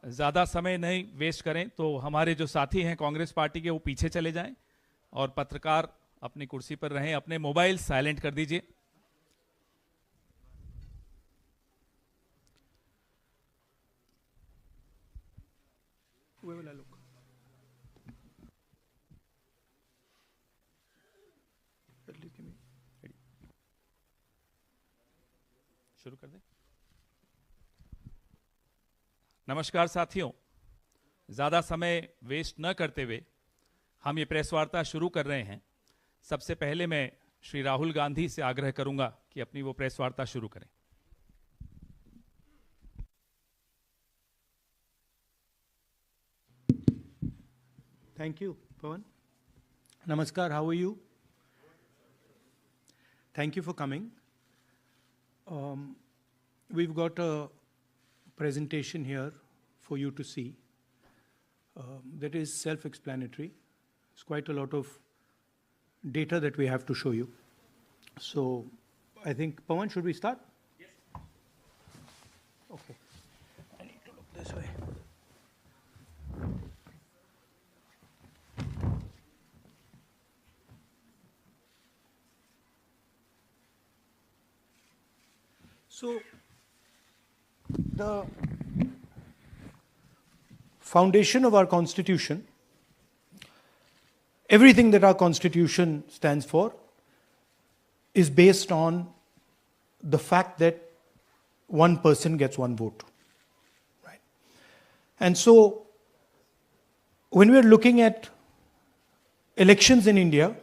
ज़्यादा समय नहीं वेस्ट करें तो हमारे जो साथी हैं कांग्रेस पार्टी के वो पीछे चले जाएं और पत्रकार अपनी कुर्सी पर रहें। अपने मोबाइल साइलेंट कर दीजिए। शुरू कर दें। नमस्कार साथियों, ज़्यादा समय वेस्ट न करते हुए हम ये प्रेस वार्ता शुरू कर रहे हैं। सबसे पहले मैं श्री राहुल गांधी से आग्रह करूंगा कि अपनी वो प्रेस वार्ता शुरू करें। Thank you, Pawan. Namaskar, how are you? Thank you for coming. We've got a presentation here for you to see that is self-explanatory. It's quite a lot of data that we have to show you. So I think, Pawan, should we start? Yes. Okay. I need to look this way. So the foundation of our Constitution, everything that our Constitution stands for, is based on the fact that one person gets one vote. Right? And so when we're looking at elections in India,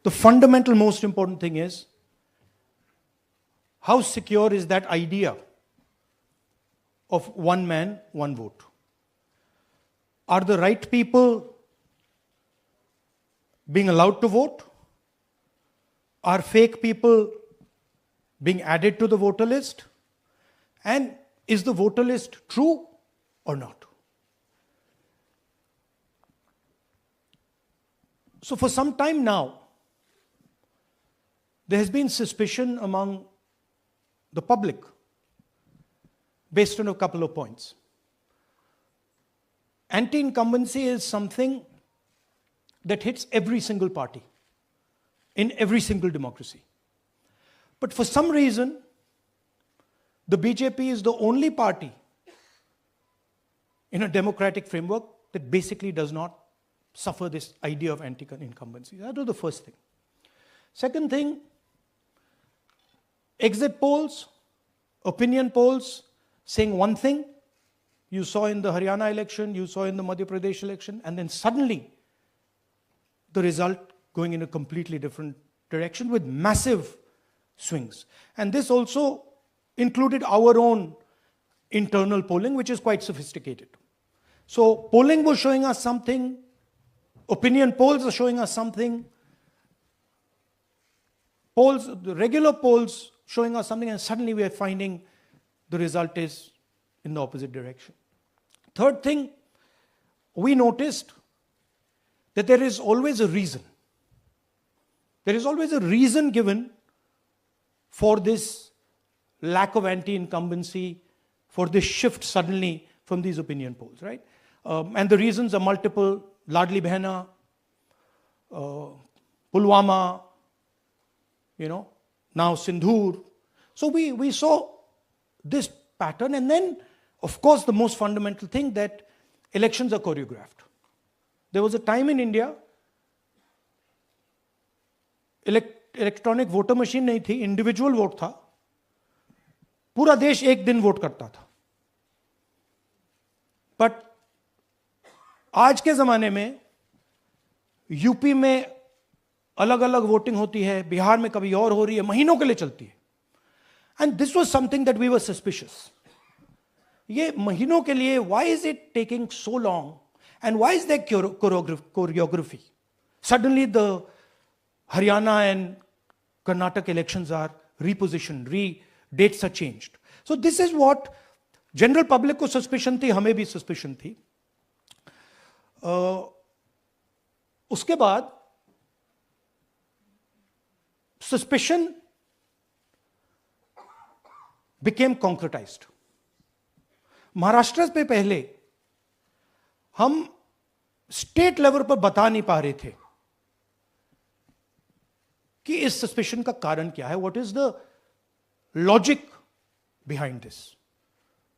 the fundamental most important thing is how secure is that idea of one man, one vote? Are the right people being allowed to vote? Are fake people being added to the voter list? And is the voter list true or not? So for some time now, there has been suspicion among the public based on a couple of points. Anti-incumbency is something that hits every single party in every single democracy. But for some reason, the BJP is the only party in a democratic framework that basically does not suffer this idea of anti-incumbency. That was the first thing. Second thing, exit polls, opinion polls saying one thing, you saw in the Haryana election, you saw in the Madhya Pradesh election, and then suddenly the result going in a completely different direction with massive swings. And this also included our own internal polling, which is quite sophisticated. So polling was showing us something, opinion polls are showing us something, polls, the regular polls showing us something, and suddenly we are finding the result is in the opposite direction. Third thing, we noticed that there is always a reason. There is always a reason given for this lack of anti-incumbency, for this shift suddenly from these opinion polls, right? And the reasons are multiple: Ladli Behna, Pulwama, now Sindhur. So we saw this pattern, and then, of course, the most fundamental thing that elections are choreographed. There was a time in India, electronic voter machine नहीं थी, individual vote था, पूरा देश एक दिन vote करता था. But आज के जमाने में यूपी में अलग अलग वोटिंग होती है, बिहार में कभी और हो रही है, महीनों के लिए चलती है. And this was something that we were suspicious. ये महीनों के लिए, why is it taking so long and why is there choreography? Suddenly the Haryana and Karnataka elections are repositioned, dates are changed. So this is what general public को suspicion थी, हमें भी suspicion थी. उसके बाद suspicion became concretized. महाराष्ट्र पे पहले हम स्टेट लेवल पर बता नहीं पा रहे थे कि इस सस्पेशन का कारण क्या है, what is the logic behind this.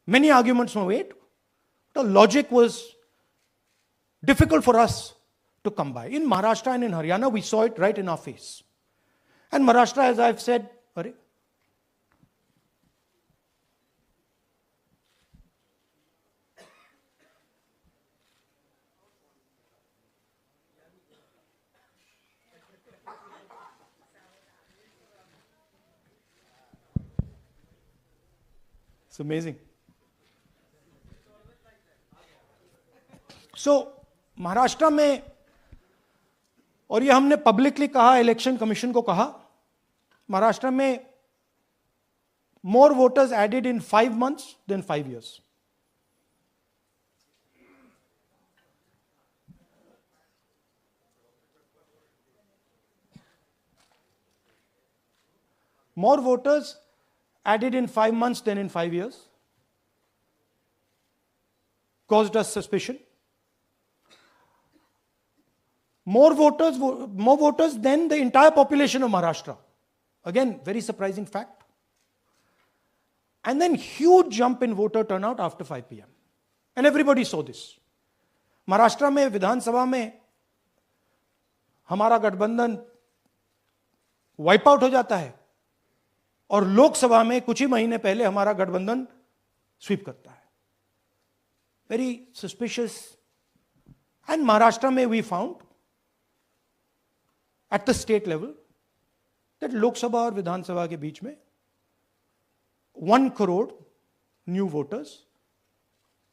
Many arguments were made. The logic was difficult for us to come by. In Maharashtra and in Haryana, we saw it right in our face. And Maharashtra, as I've said, it's amazing. सो महाराष्ट्र में, और ये हमने publicly कहा, election commission को कहा, महाराष्ट्र में more voters added in 5 months than 5 years. More voters added in 5 months than in 5 years caused us suspicion. More voters than the entire population of Maharashtra. Again, very surprising fact. And then huge jump in voter turnout after 5 p.m. And everybody saw this. Maharashtra में विधानसभा में हमारा गठबंधन wipe out हो जाता है और लोकसभा में कुछ ही महीने पहले हमारा गठबंधन स्वीप करता है. Very suspicious. एंड महाराष्ट्र में we found at the state level that Lok Sabha और विधानसभा के बीच में 1 crore new voters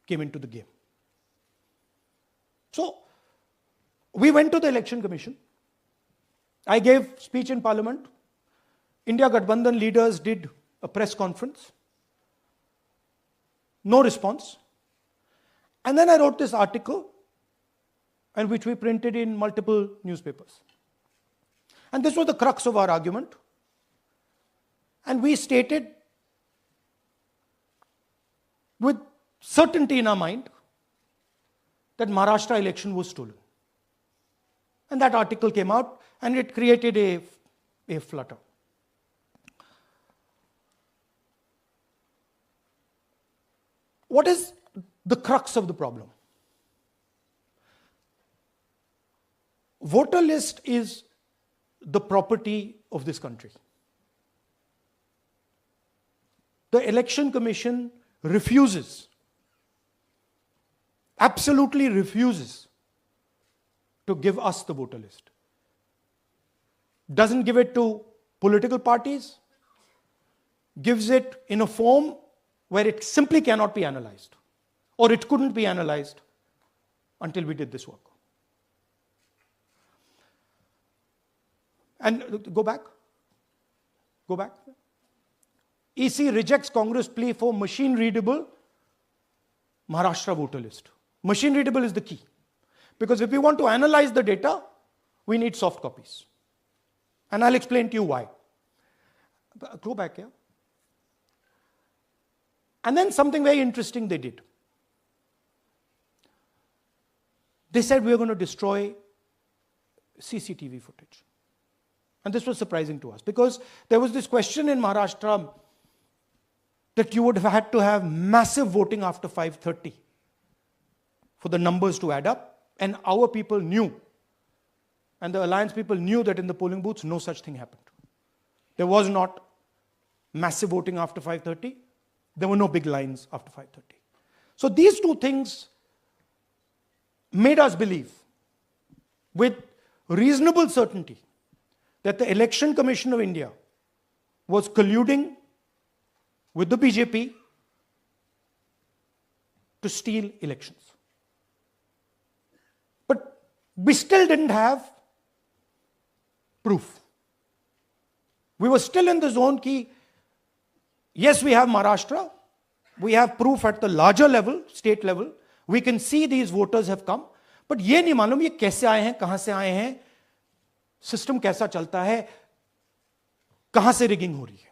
came into the game. So we went to the election commission. I gave speech in parliament. India Gathbandhan leaders did a press conference. No response. And then I wrote this article, and which we printed in multiple newspapers. And this was the crux of our argument. And we stated with certainty in our mind that Maharashtra election was stolen. And that article came out and it created a flutter. What is the crux of the problem? Voter list is the property of this country. The Election Commission refuses, absolutely refuses to give us the voter list. Doesn't give it to political parties, gives it in a form where it simply cannot be analyzed, or it couldn't be analyzed until we did this work. And go back. EC rejects Congress plea for machine readable Maharashtra voter list. Machine readable is the key. Because if we want to analyze the data, we need soft copies. And I'll explain to you why. Go back here. And then something very interesting they did. They said we're going to destroy CCTV footage. And this was surprising to us because there was this question in Maharashtra that you would have had to have massive voting after 5:30 for the numbers to add up. And our people knew, and the alliance people knew that in the polling booths, no such thing happened. There was not massive voting after 5:30. There were no big lines after 5:30. So these two things made us believe with reasonable certainty that the Election Commission of India was colluding with the BJP to steal elections. But we still didn't have proof. We were still in the zone ki, yes, we have Maharashtra, we have proof at the larger level, state level, we can see these voters have come, but ये नहीं मालूम ये कैसे आए हैं, कहां से आए हैं, सिस्टम कैसा चलता है, कहां से रिगिंग हो रही है.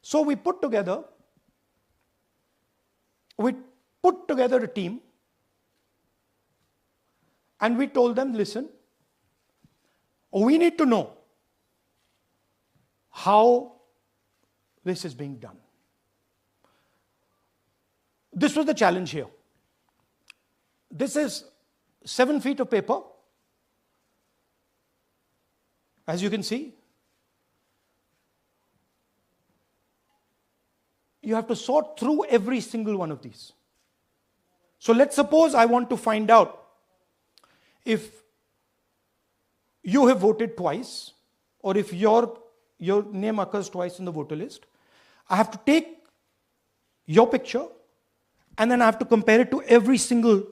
So we put together with put together a team and we told them, listen, we need to know how this is being done. This was the challenge here. This is 7 feet of paper. As you can see, you have to sort through every single one of these. So let's suppose I want to find out if you have voted twice, or if your name occurs twice in the voter list. I have to take your picture and then I have to compare it to every single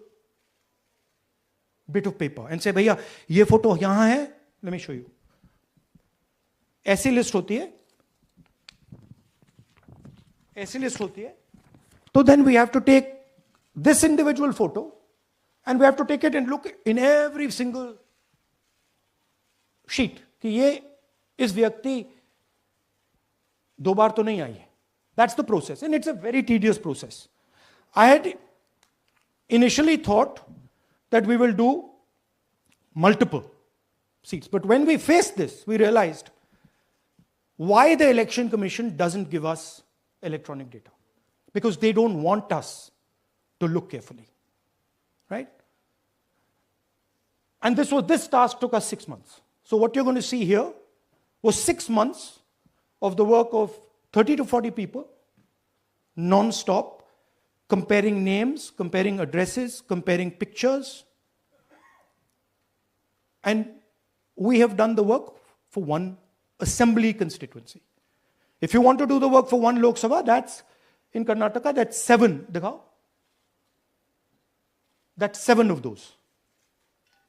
bit of paper and say, भैया ये photo यहां है, let me show you. ऐसी list होती है, ऐसी list होती है. So then we have to take this individual photo and we have to take it and look in every single sheet कि ये इस व्यक्ति 2 बार तो नहीं आई है. That's the process, and it's a very tedious process. I had initially thought that we will do multiple seats, but when we faced this, we realized why the Election Commission doesn't give us electronic data. Because they don't want us to look carefully, right? And this task took us 6 months. So what you're going to see here was 6 months of the work of 30 to 40 people, non-stop, comparing names, comparing addresses, comparing pictures. And we have done the work for one assembly constituency. If you want to do the work for one Lok Sabha, that's in Karnataka, that's 7. Dikhao. That's 7 of those.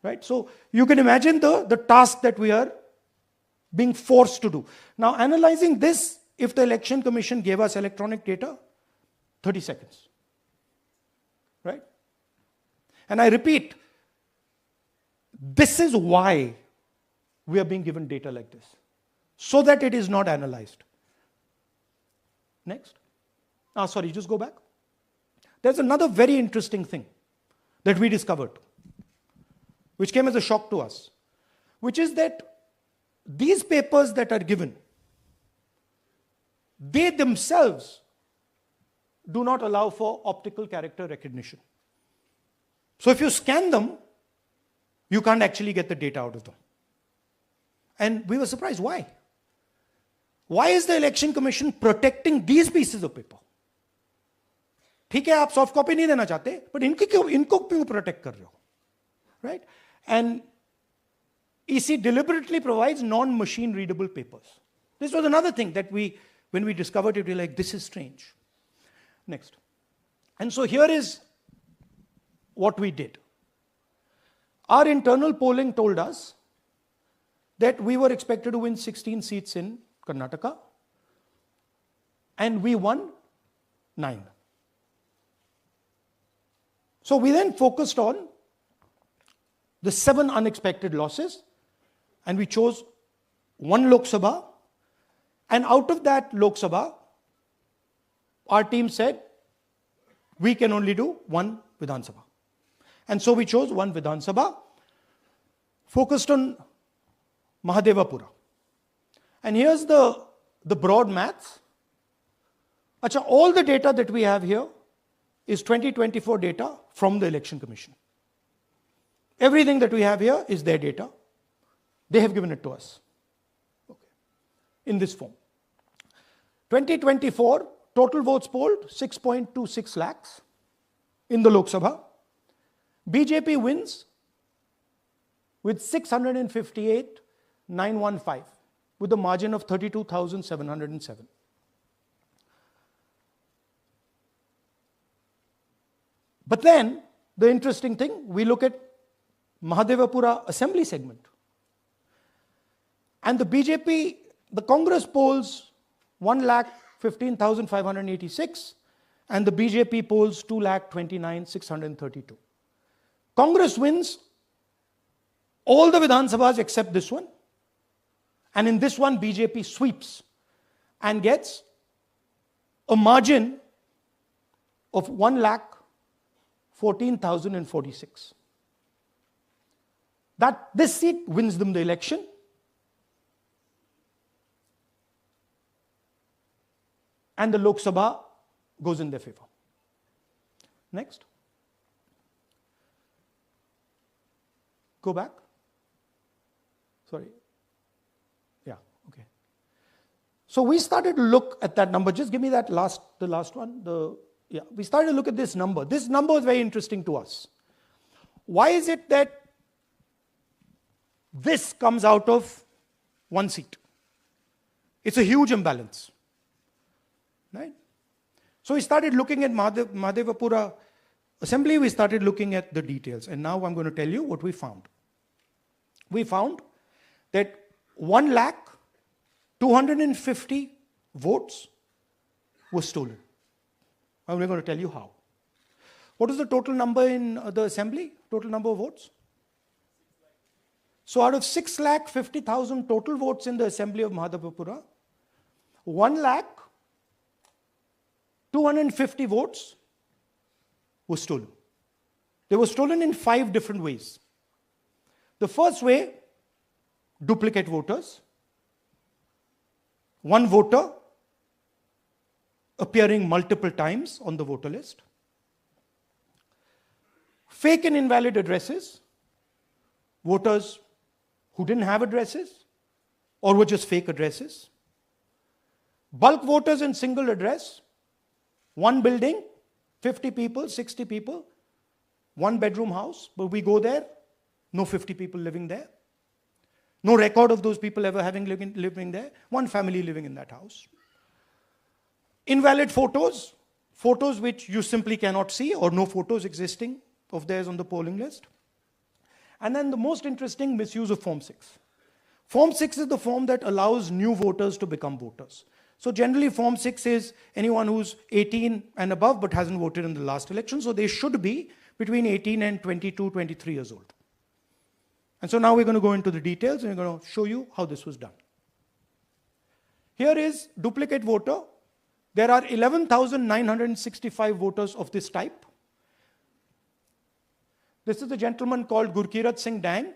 Right? So you can imagine the task that we are being forced to do. Now, analyzing this, if the Election Commission gave us electronic data, 30 seconds. Right? And I repeat, this is why we are being given data like this, so that it is not analyzed. Next. Sorry, just go back. There's another very interesting thing that we discovered, which came as a shock to us, which is that these papers that are given, they themselves do not allow for optical character recognition. So if you scan them, you can't actually get the data out of them. And we were surprised, why? Why is the Election Commission protecting these pieces of paper? ठीक है, आप soft copy नहीं देना चाहते, but इनको क्यों protect कर रहे हो? Right? And EC deliberately provides non-machine readable papers. This was another thing that when we discovered it, we were like, this is strange. Next. And so here is what we did. Our internal polling told us that we were expected to win 16 seats in Karnataka, and we won 9. So we then focused on the 7 unexpected losses, and we chose 1 Lok Sabha, and out of that Lok Sabha, our team said, we can only do 1 Vidhan Sabha. And so we chose 1 Vidhan Sabha, focused on Mahadevapura. And here's the broad maths. Achha, all the data that we have here is 2024 data from the Election Commission. Everything that we have here is their data. They have given it to us. Okay. In this form. 2024, total votes polled, 6.26 lakhs in the Lok Sabha. BJP wins with 658,915 with a margin of 32,707. But then, the interesting thing, we look at Mahadevapura assembly segment. And the BJP, the Congress polls 1,15,586 and the BJP polls 2,29,632. Congress wins all the Vidhan Sabhas except this one. And in this one, BJP sweeps and gets a margin of 14,046. This seat wins them the election. And the Lok Sabha goes in their favor. Next. Go back. Sorry. Yeah, okay. So we started to look at that number. Just give me the last one. We started to look at this number. This number is very interesting to us. Why is it that this comes out of one seat? It's a huge imbalance. Right? So we started looking at Mahadevapura Assembly, we started looking at the details. And now I'm going to tell you what we found. We found that 1,250,000 votes were stolen. And we're going to tell you how. What is the total number in the assembly? Total number of votes? So out of 6,50,000 total votes in the assembly of Mahadevapura, 1,250,000 votes were stolen. They were stolen in 5 different ways. The first way, duplicate voters. One voter appearing multiple times on the voter list. Fake and invalid addresses. Voters who didn't have addresses or were just fake addresses. Bulk voters in single address. One building, 50 people, 60 people, one bedroom house, but we go there, no 50 people living there. No record of those people ever having living there. One family living in that house. Invalid photos, photos which you simply cannot see or no photos existing of theirs on the polling list. And then the most interesting, misuse of Form 6. Form 6 is the form that allows new voters to become voters. So generally Form 6 is anyone who's 18 and above but hasn't voted in the last election. So they should be between 18 and 22, 23 years old. And so now we're going to go into the details and we're going to show you how this was done. Here is duplicate voter. There are 11,965 voters of this type. This is a gentleman called Gurkirat Singh Dang.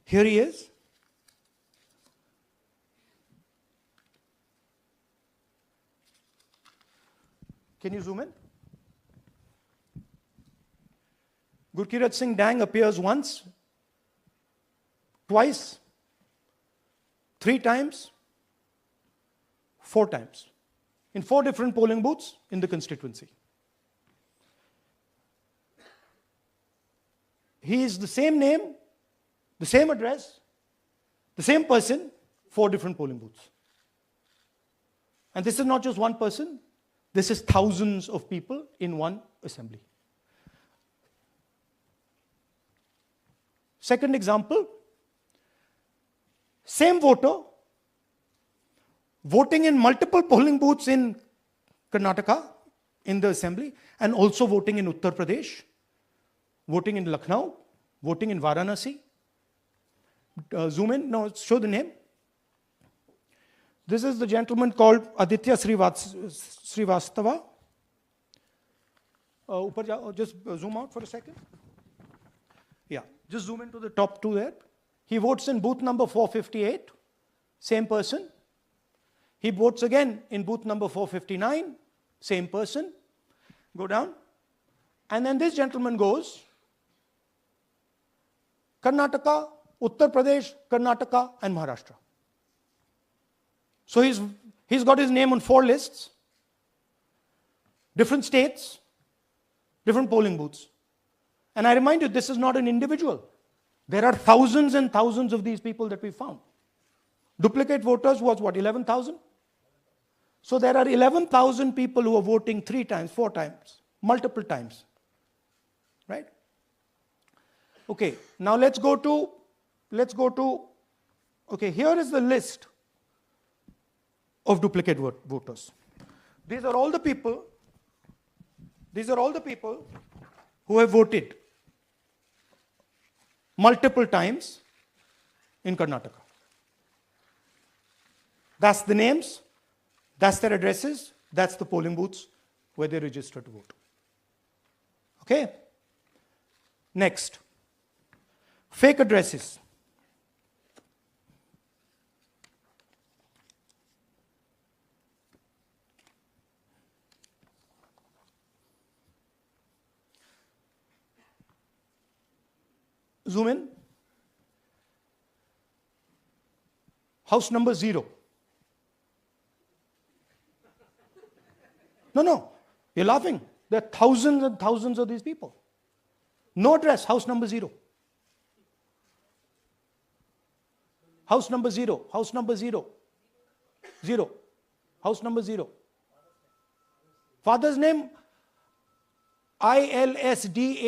Here he is. Can you zoom in? Gurkirat Singh Dang appears once, twice, 3 times, 4 times, in 4 different polling booths in the constituency. He is the same name, the same address, the same person, 4 different polling booths. And this is not just one person, this is thousands of people in one assembly. Second example, same voter voting in multiple polling booths in Karnataka in the assembly and also voting in Uttar Pradesh, voting in Lucknow, voting in Varanasi. Zoom in, no, show the name. This is the gentleman called Aditya Srivastava. Just zoom out for a second. Yeah, just zoom into the top 2 there. He votes in booth number 458, same person. He votes again in booth number 459, same person. Go down. And then this gentleman goes Karnataka, Uttar Pradesh, Karnataka, and Maharashtra. So he's got his name on 4 lists, different states, different polling booths. And I remind you, this is not an individual. There are thousands and thousands of these people that we found. Duplicate voters was what, 11,000? So there are 11,000 people who are voting 3 times, 4 times, multiple times. Right? Okay, now let's go to, okay, here is the list of duplicate voters. These are all the people who have voted multiple times in Karnataka. That's the names, That's their addresses. That's the polling booths where they register to vote. Okay? Next. Fake addresses. Zoom in. House number 0. No, you're laughing. There are thousands and thousands of these people. No address, house number 0. House number 0, house number 0. 0. House number 0. Father's name, ILSDHFHUG.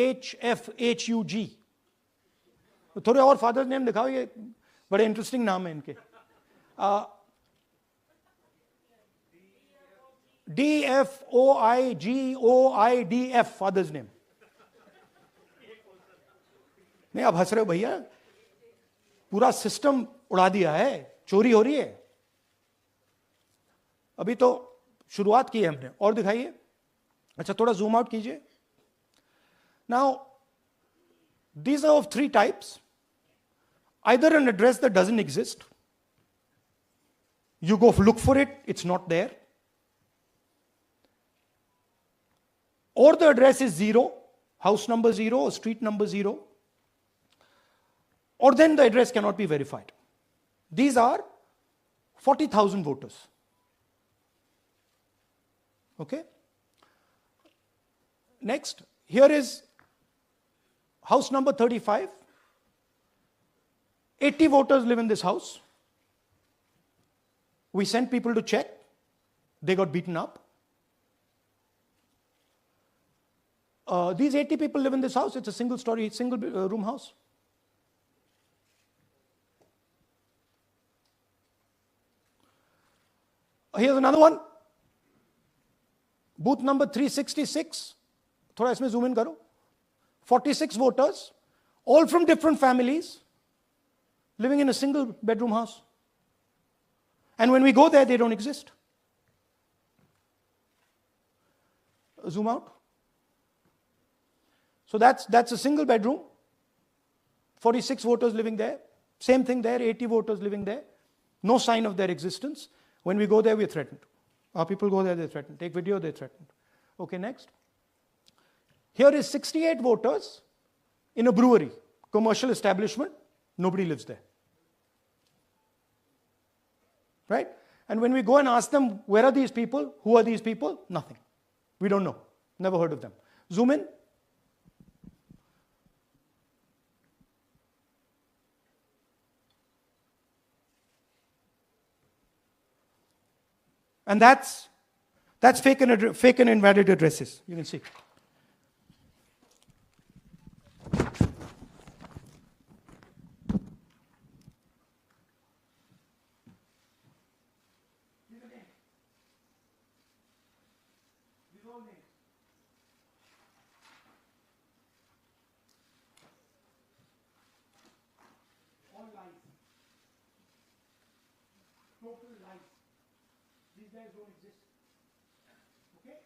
थोड़े और father's name दिखाओ, ये बड़े interesting नाम है इनके. DFOIGOIDF father's name. नहीं, आप हंस रहे हो भैया, पूरा सिस्टम उड़ा दिया है, चोरी हो रही है. अभी तो शुरुआत की है हमने. और दिखाइए. अच्छा, थोड़ा जूम आउट कीजिए. Now these are of 3 types. Either an address that doesn't exist, you go look for it, it's not there. Or the address is 0, house number 0 or street number 0. Or then the address cannot be verified. These are 40,000 voters. Okay? Next, here is house number 35. 80 voters live in this house. We sent people to check. They got beaten up. These 80 people live in this house. It's a single story, single room house. Here's another one. Booth number 366. थोड़ा इसमें zoom in करो. 46 voters, all from different families, living in a single bedroom house. And when we go there, they don't exist. Zoom out. So that's a single bedroom, 46 voters living there. Same thing there, 80 voters living there. No sign of their existence. When we go there, we're threatened. Our people go there, they're threatened. Take video, they're threatened. Okay, next. Here is 68 voters in a brewery, commercial establishment. Nobody lives there. Right? And when we go and ask them, where are these people? Who are these people? Nothing. We don't know. Never heard of them. Zoom in. And that's fake and invalid addresses. You can see. All lies. Total lies. These guys don't exist. Okay?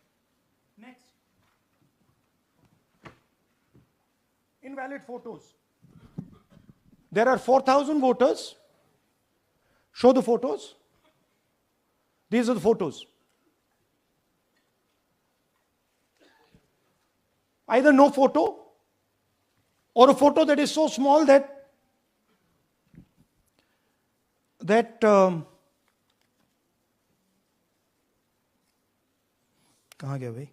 Next. Invalid photos. There are 4,000 voters. Show the photos. These are the photos. Either no photo or a photo that is so small that कहाँ गया भाई?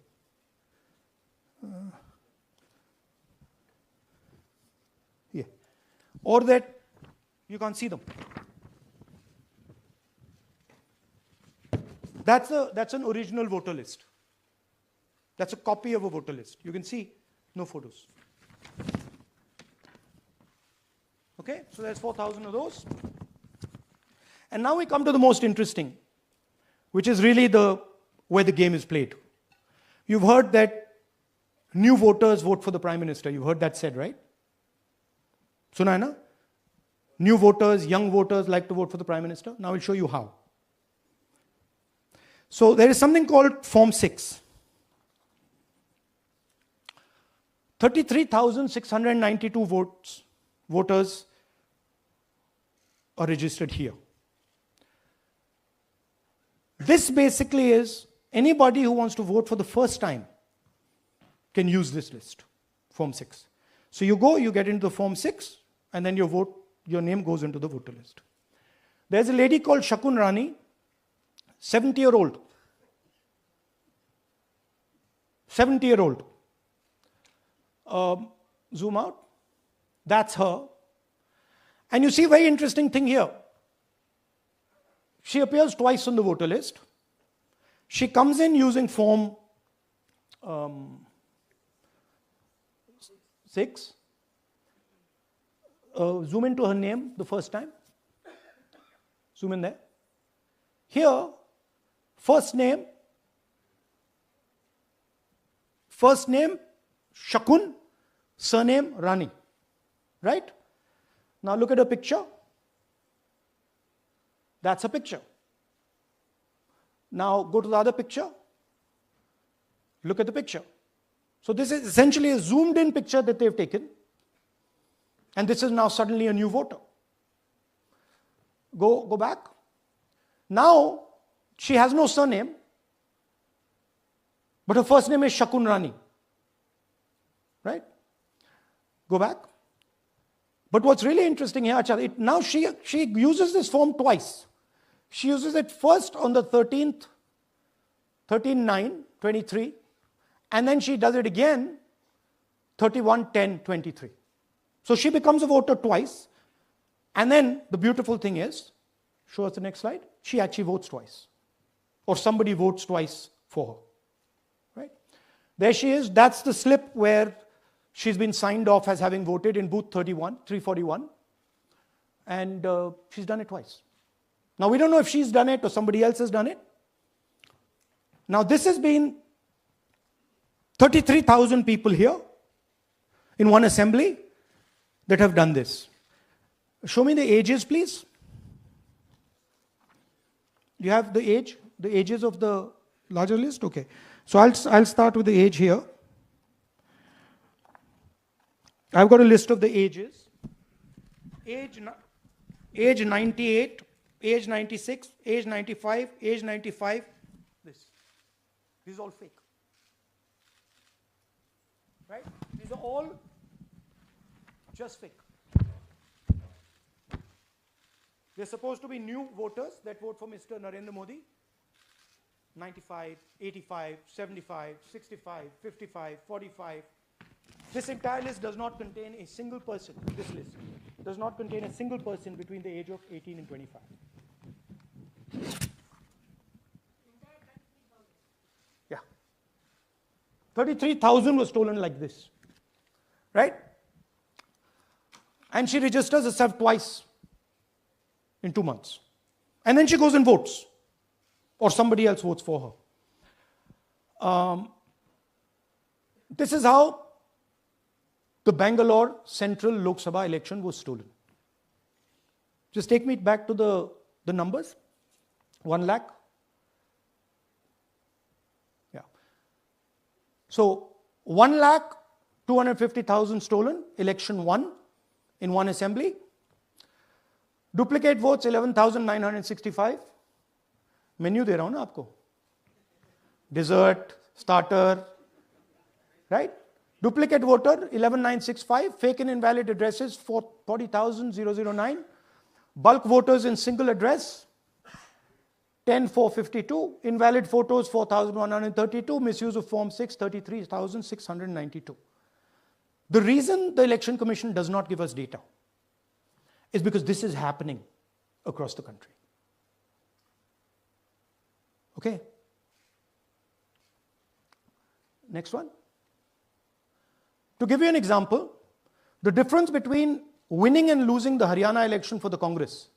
Yeah. Or that you can't see them. That's an original voter list. That's a copy of a voter list. You can see no photos. Okay, so there's 4,000 of those. And now we come to the most interesting, which is really where the game is played. You've heard that new voters vote for the Prime Minister. You've heard that said, right? Suna hai na? New voters, young voters like to vote for the Prime Minister. Now I'll show you how. So there is something called Form 6. 33,692 voters are registered here. This basically is anybody who wants to vote for the first time can use this list, Form 6. So you go, you get into the Form 6, and then your name goes into the voter list. There's a lady called Shakun Rani, 70-year-old. 70-year-old. Zoom out. That's her. And you see a very interesting thing here. She appears twice on the voter list. She comes in using Form 6. Zoom into her name the first time. Zoom in there. Here, first name Shakun, surname Rani. Right? Now look at her picture. That's a picture. Now go to the other picture. Look at the picture. So this is essentially a zoomed in picture that they've taken. And this is now suddenly a new voter. Go back. Now she has no surname, but her first name is Shakun Rani. Right? Go back. But what's really interesting here, now she uses this form twice. She uses it first on the 13th, 13/9/23, and then she does it again 31/10/23. So she becomes a voter twice, and then the beautiful thing is, show us the next slide, she actually votes twice. Or somebody votes twice for her. Right? There she is, that's the slip where she's been signed off as having voted in booth 341, and she's done it twice. Now we don't know if she's done it or somebody else has done it. Now this has been 33,000 people here in one assembly that have done this. Show me the ages, please. Do you have the ages of the larger list? Okay. So I'll start with the age here. I've got a list of the ages. Age 98, age 96, age 95, age 95. This is all fake. Right? These are all just fake. They're supposed to be new voters that vote for Mr. Narendra Modi. 95, 85, 75, 65, 55, 45. This entire list does not contain a single person. This list does not contain a single person between the age of 18 and 25. Yeah. 33,000 was stolen like this. Right? And she registers herself twice in 2 months. And then she goes and votes. Or somebody else votes for her. This is how the Bangalore Central Lok Sabha election was stolen. Just take me back to the numbers. 1 lakh. Yeah. So 1,250,000 stolen, election won in one assembly. Duplicate votes 11,965. Menu दे रहा हूं ना आपको. Dessert, starter, right? Duplicate voter 11,965. Fake and invalid addresses 40,009. Bulk voters in single address 10,452. Invalid photos 4,132. Misuse of Form 6 33,692. The reason the Election Commission does not give us data is because this is happening across the country. Okay. Next one. To give you an example, the difference between winning and losing the Haryana election for the Congress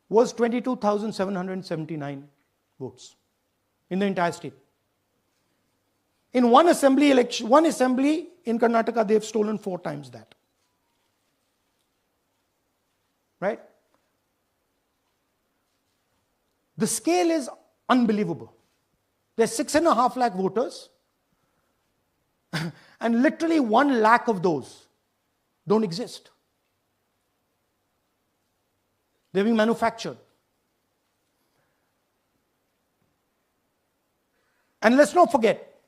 was 22,779 votes in the entire state. In one assembly in Karnataka, they've stolen 4 times that. Right? The scale is Unbelievable. There's 6.5 lakh voters, and literally 1 lakh of those don't exist. They're being manufactured. And let's not forget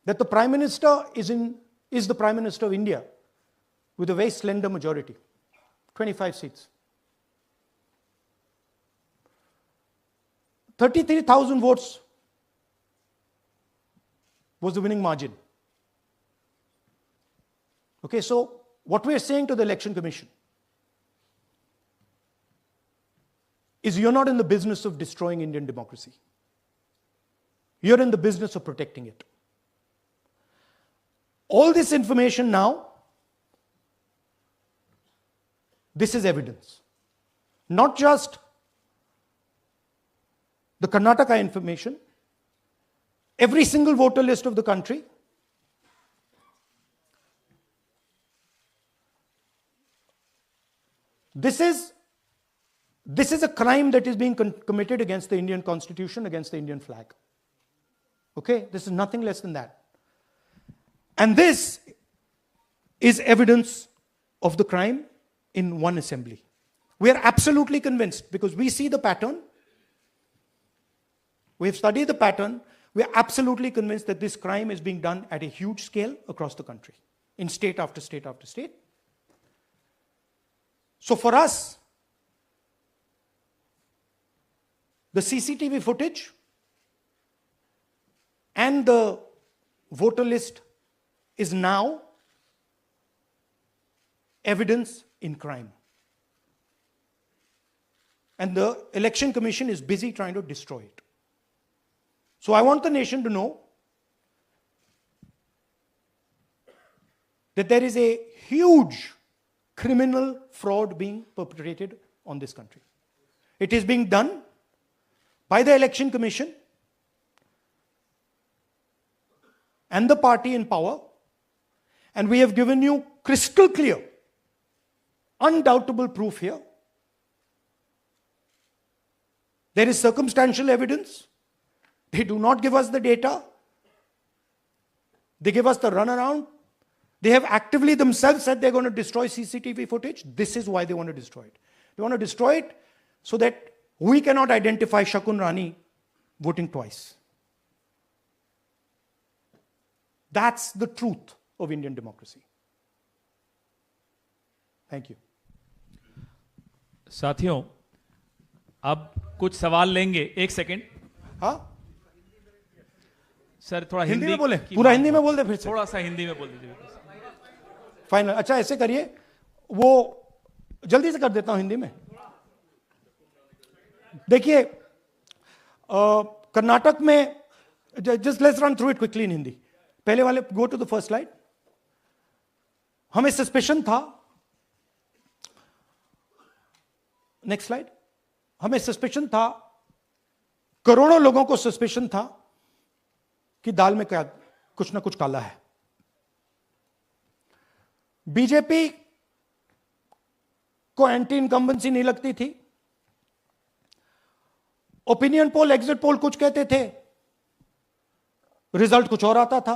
that the Prime Minister is the Prime Minister of India with a very slender majority, 25 seats. 33,000 votes was the winning margin. Okay, so what we are saying to the Election Commission is you're not in the business of destroying Indian democracy. You're in the business of protecting it. All this information now, this is evidence. Not just the Karnataka information, every single voter list of the country, this is a crime that is being committed against the Indian Constitution, against the Indian flag. Okay, this is nothing less than that. And this is evidence of the crime in one assembly. We are absolutely convinced because we see the pattern. We have studied the pattern. We are absolutely convinced that this crime is being done at a huge scale across the country, in state after state after state. So for us, the CCTV footage and the voter list is now evidence in crime. And the Election Commission is busy trying to destroy it. So I want the nation to know that there is a huge criminal fraud being perpetrated on this country. It is being done by the Election Commission and the party in power, and we have given you crystal clear, undoubtable proof here. There is circumstantial evidence. They do not give us the data. They give us the runaround. They have actively themselves said they're going to destroy CCTV footage. This is why they want to destroy it. They want to destroy it so that we cannot identify Shakun Rani voting twice. That's the truth of Indian democracy. Thank you. साथियों, अब कुछ सवाल लेंगे. एक second. हाँ, sir थोड़ा हिंदी में बोले, पूरा हिंदी में बोल दे फिर से. थोड़ा सा हिंदी में बोल दीजिए. फाइनल. अच्छा ऐसे करिए, वो जल्दी से कर देता हूं हिंदी में. देखिए, कर्नाटक में, just let's run through it quickly in Hindi. पहले वाले, go to the first slide. हमें सस्पेशन था, नेक्स्ट स्लाइड. हमें सस्पेशन था, करोड़ों लोगों को सस्पेशन था कि दाल में क्या कुछ ना कुछ काला है. बीजेपी को एंटी इनकम्बेंसी नहीं लगती थी. ओपिनियन पोल, एग्जिट पोल कुछ कहते थे, रिजल्ट कुछ और आता था.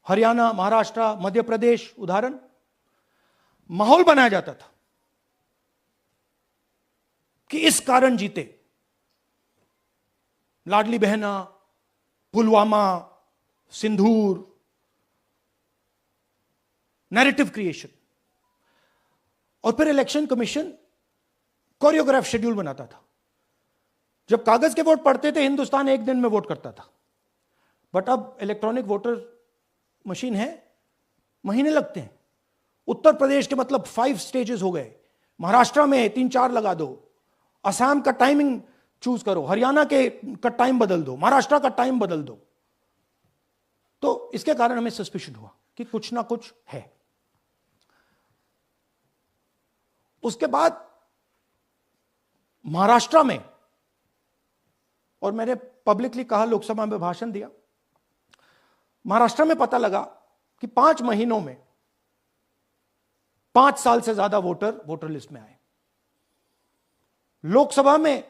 हरियाणा, महाराष्ट्र, मध्य प्रदेश उदाहरण, माहौल बनाया जाता था कि इस कारण जीते. लाडली बहना, पुलवामा, सिंदूर, नैरेटिव क्रिएशन. और फिर इलेक्शन कमीशन कोरियोग्राफ शेड्यूल बनाता था. जब कागज के वोट पड़ते थे, हिंदुस्तान एक दिन में वोट करता था. बट अब इलेक्ट्रॉनिक वोटर मशीन है, महीने लगते हैं. उत्तर प्रदेश के मतलब 5 स्टेजेस हो गए. महाराष्ट्र में 3-4 लगा दो. असम का टाइमिंग चूज करो, हरियाणा के का टाइम बदल दो, महाराष्ट्र का टाइम बदल दो. तो इसके कारण हमें सस्पिशन हुआ कि कुछ ना कुछ है. उसके बाद महाराष्ट्र में, और मैंने पब्लिकली कहा, लोकसभा में भाषण दिया, महाराष्ट्र में पता लगा कि 5 महीनों में 5 साल से ज्यादा वोटर लिस्ट में आए. लोकसभा में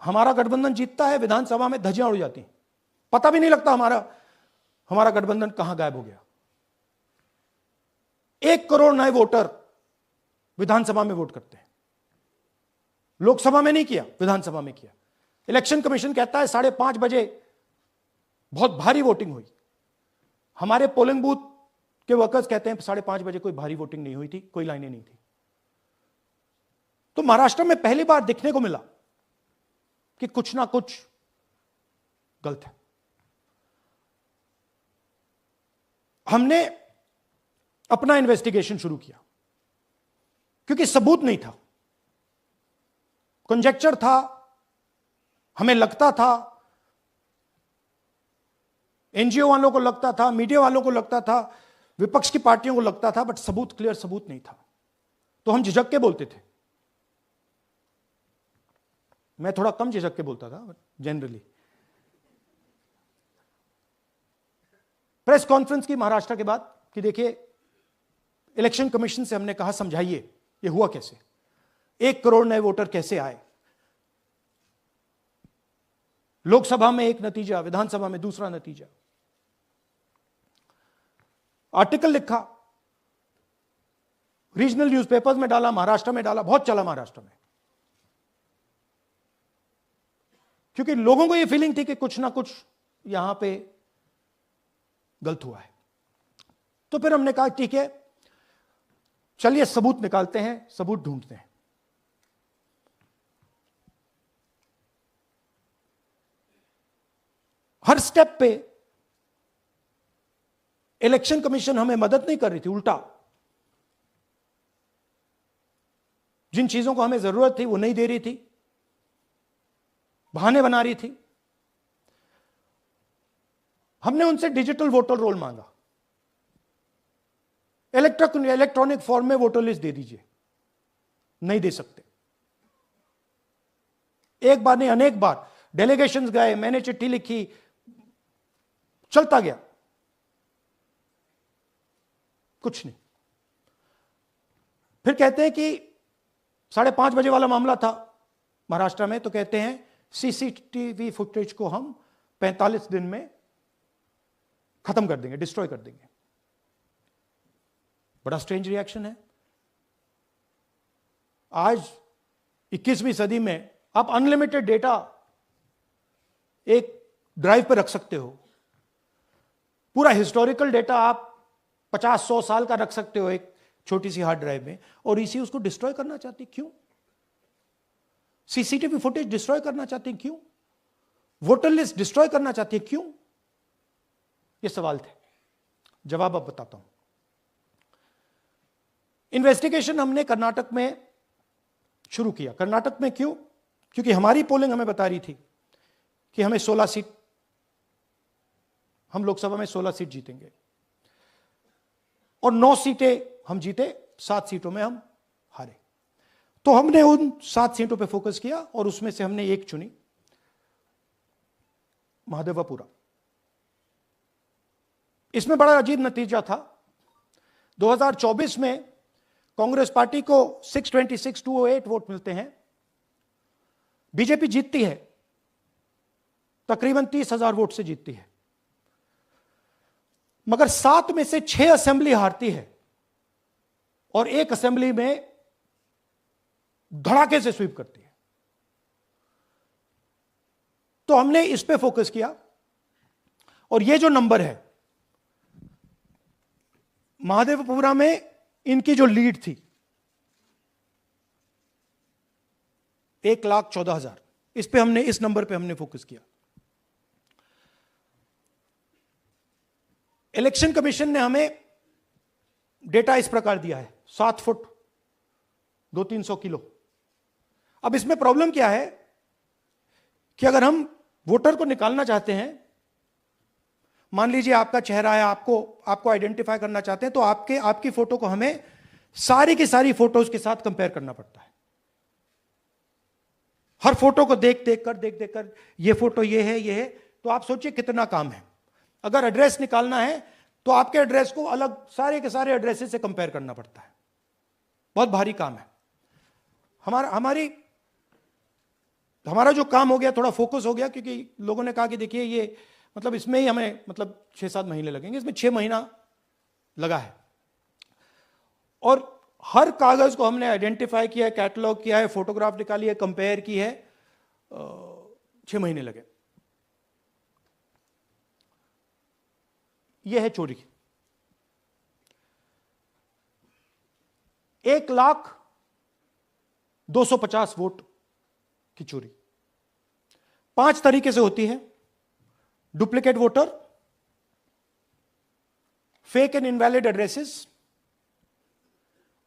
हमारा गठबंधन जीतता है, विधानसभा में धज्जियां उड़ जाती हैं, पता भी नहीं लगता हमारा गठबंधन कहां गायब हो गया। 1 करोड़ नए वोटर विधानसभा में वोट करते हैं, लोकसभा में नहीं किया, विधानसभा में किया। इलेक्शन कमीशन कहता है 5:30 बजे बहुत भारी वोटिंग हुई। हमारे पोलिंग बूथ के वर्कर्स कहते हैं 5:30 बजे कोई भारी वोटिंग नहीं हुई थी, कोई लाइनें नहीं थी। तो महाराष्ट्र में पहली बार देखने को मिला कि कुछ ना कुछ गलत है। हमने अपना इन्वेस्टिगेशन शुरू किया क्योंकि सबूत नहीं था, कंजेक्चर था, हमें लगता था, एनजीओ वालों को लगता था, मीडिया वालों को लगता था, विपक्ष की पार्टियों को लगता था, बट सबूत, क्लियर सबूत नहीं था। तो हम झिझक के बोलते थे। मैं थोड़ा कम झिझक के बोलता था जनरली। प्रेस कॉन्फ्रेंस की महाराष्ट्र के बाद कि देखिए, इलेक्शन कमीशन से हमने कहा समझाइए ये हुआ कैसे, 1 करोड़ नए वोटर कैसे आए, लोकसभा में एक नतीजा, विधानसभा में दूसरा नतीजा। आर्टिकल लिखा, रीजनल न्यूज़पेपर्स में डाला, महाराष्ट्र में डाला, बहुत चला महाराष्ट्र में, क्योंकि लोगों को यह फीलिंग थी कि कुछ ना कुछ यहां पे गलत हुआ है। तो फिर हमने कहा ठीक है, चलिए सबूत निकालते हैं, सबूत ढूंढते हैं। हर स्टेप पे इलेक्शन कमीशन हमें मदद नहीं कर रही थी, उल्टा जिन चीजों को हमें जरूरत थी वो नहीं दे रही थी, बहाने बना रही थी। हमने उनसे डिजिटल वोटर रोल मांगा, इलेक्ट्रॉनिक फॉर्म में वोटर लिस्ट दे दीजिए, नहीं दे सकते। एक बार नहीं, अनेक बार डेलीगेशंस गए, मैंने चिट्ठी लिखी, चलता गया, कुछ नहीं। फिर कहते हैं कि 5:30 बजे वाला मामला था महाराष्ट्र में, तो कहते हैं सीसीटीवी फुटेज को हम 45 दिन में खत्म कर देंगे, डिस्ट्रॉय कर देंगे। बड़ा स्ट्रेंज रिएक्शन है। आज 21वीं सदी में आप अनलिमिटेड डेटा एक ड्राइव पर रख सकते हो, पूरा हिस्टोरिकल डेटा आप 50-100 साल का रख सकते हो एक छोटी सी हार्ड ड्राइव में, और इसी उसको डिस्ट्रॉय करना चाहती, क्यों? सीसीटीवी फुटेज डिस्ट्रॉय करना चाहती, क्यों? वोटर लिस्ट डिस्ट्रॉय करना चाहती, क्यों? ये सवाल थे, जवाब अब बताता हूं। इन्वेस्टिगेशन हमने कर्नाटक में शुरू किया। कर्नाटक में क्यों? क्योंकि हमारी पोलिंग हमें बता रही थी कि हमें 16 सीट, हम लोकसभा में 16 सीट जीतेंगे और 9 सीटें हम जीते, 7 सीटों में हम हारे। तो हमने उन 7 सीटों पे फोकस किया और उसमें से हमने एक चुनी, महादेवपुरा। इसमें बड़ा अजीब नतीजा था। 2024 में कांग्रेस पार्टी को 626-208 वोट मिलते हैं, बीजेपी जीतती है, तकरीबन 30,000 वोट से जीतती है, मगर 7 में से 6 असेंबली हारती है और एक असेंबली में धड़ाके से स्वीप करती है। तो हमने इस पे फोकस किया और ये जो नंबर है, महादेवपुरा में इनकी जो लीड थी 1,14,000, इस पे हमने, इस नंबर पे हमने फोकस किया। इलेक्शन कमीशन ने हमें डेटा इस प्रकार दिया है, 7 फुट 200-300 किलो। अब इसमें प्रॉब्लम क्या है कि अगर हम वोटर को निकालना चाहते हैं, मान लीजिए आपका चेहरा है, आपको आइडेंटिफाई करना चाहते हैं, तो आपकी फोटो को हमें सारी की सारी फोटोज के साथ कंपेयर करना पड़ता है। हर फोटो को देख देख कर ये फोटो ये है, तो आप सोचिए कितना काम है। अगर एड्रेस निकालना है तो आपके एड्रेस को अलग सारे के सारे एड्रेसेस से कंपेयर करना पड़ता है, बहुत भारी काम है। हमारी हमारा जो काम हो गया थोड़ा फोकस हो गया, क्योंकि लोगों ने कहा कि देखिए ये मतलब इसमें ही हमें मतलब 6-7 महीने लगेंगे, इसमें 6 महीना लगा है। और हर कागज को हमने आइडेंटिफाई किया है, कैटलॉग किया है, फोटोग्राफ निकाली है, कंपेयर की है, 6 महीने लगे। यह है चोरी। 1,02,50 वोट की चोरी 5 तरीके से होती है। Duplicate voter, fake and invalid addresses,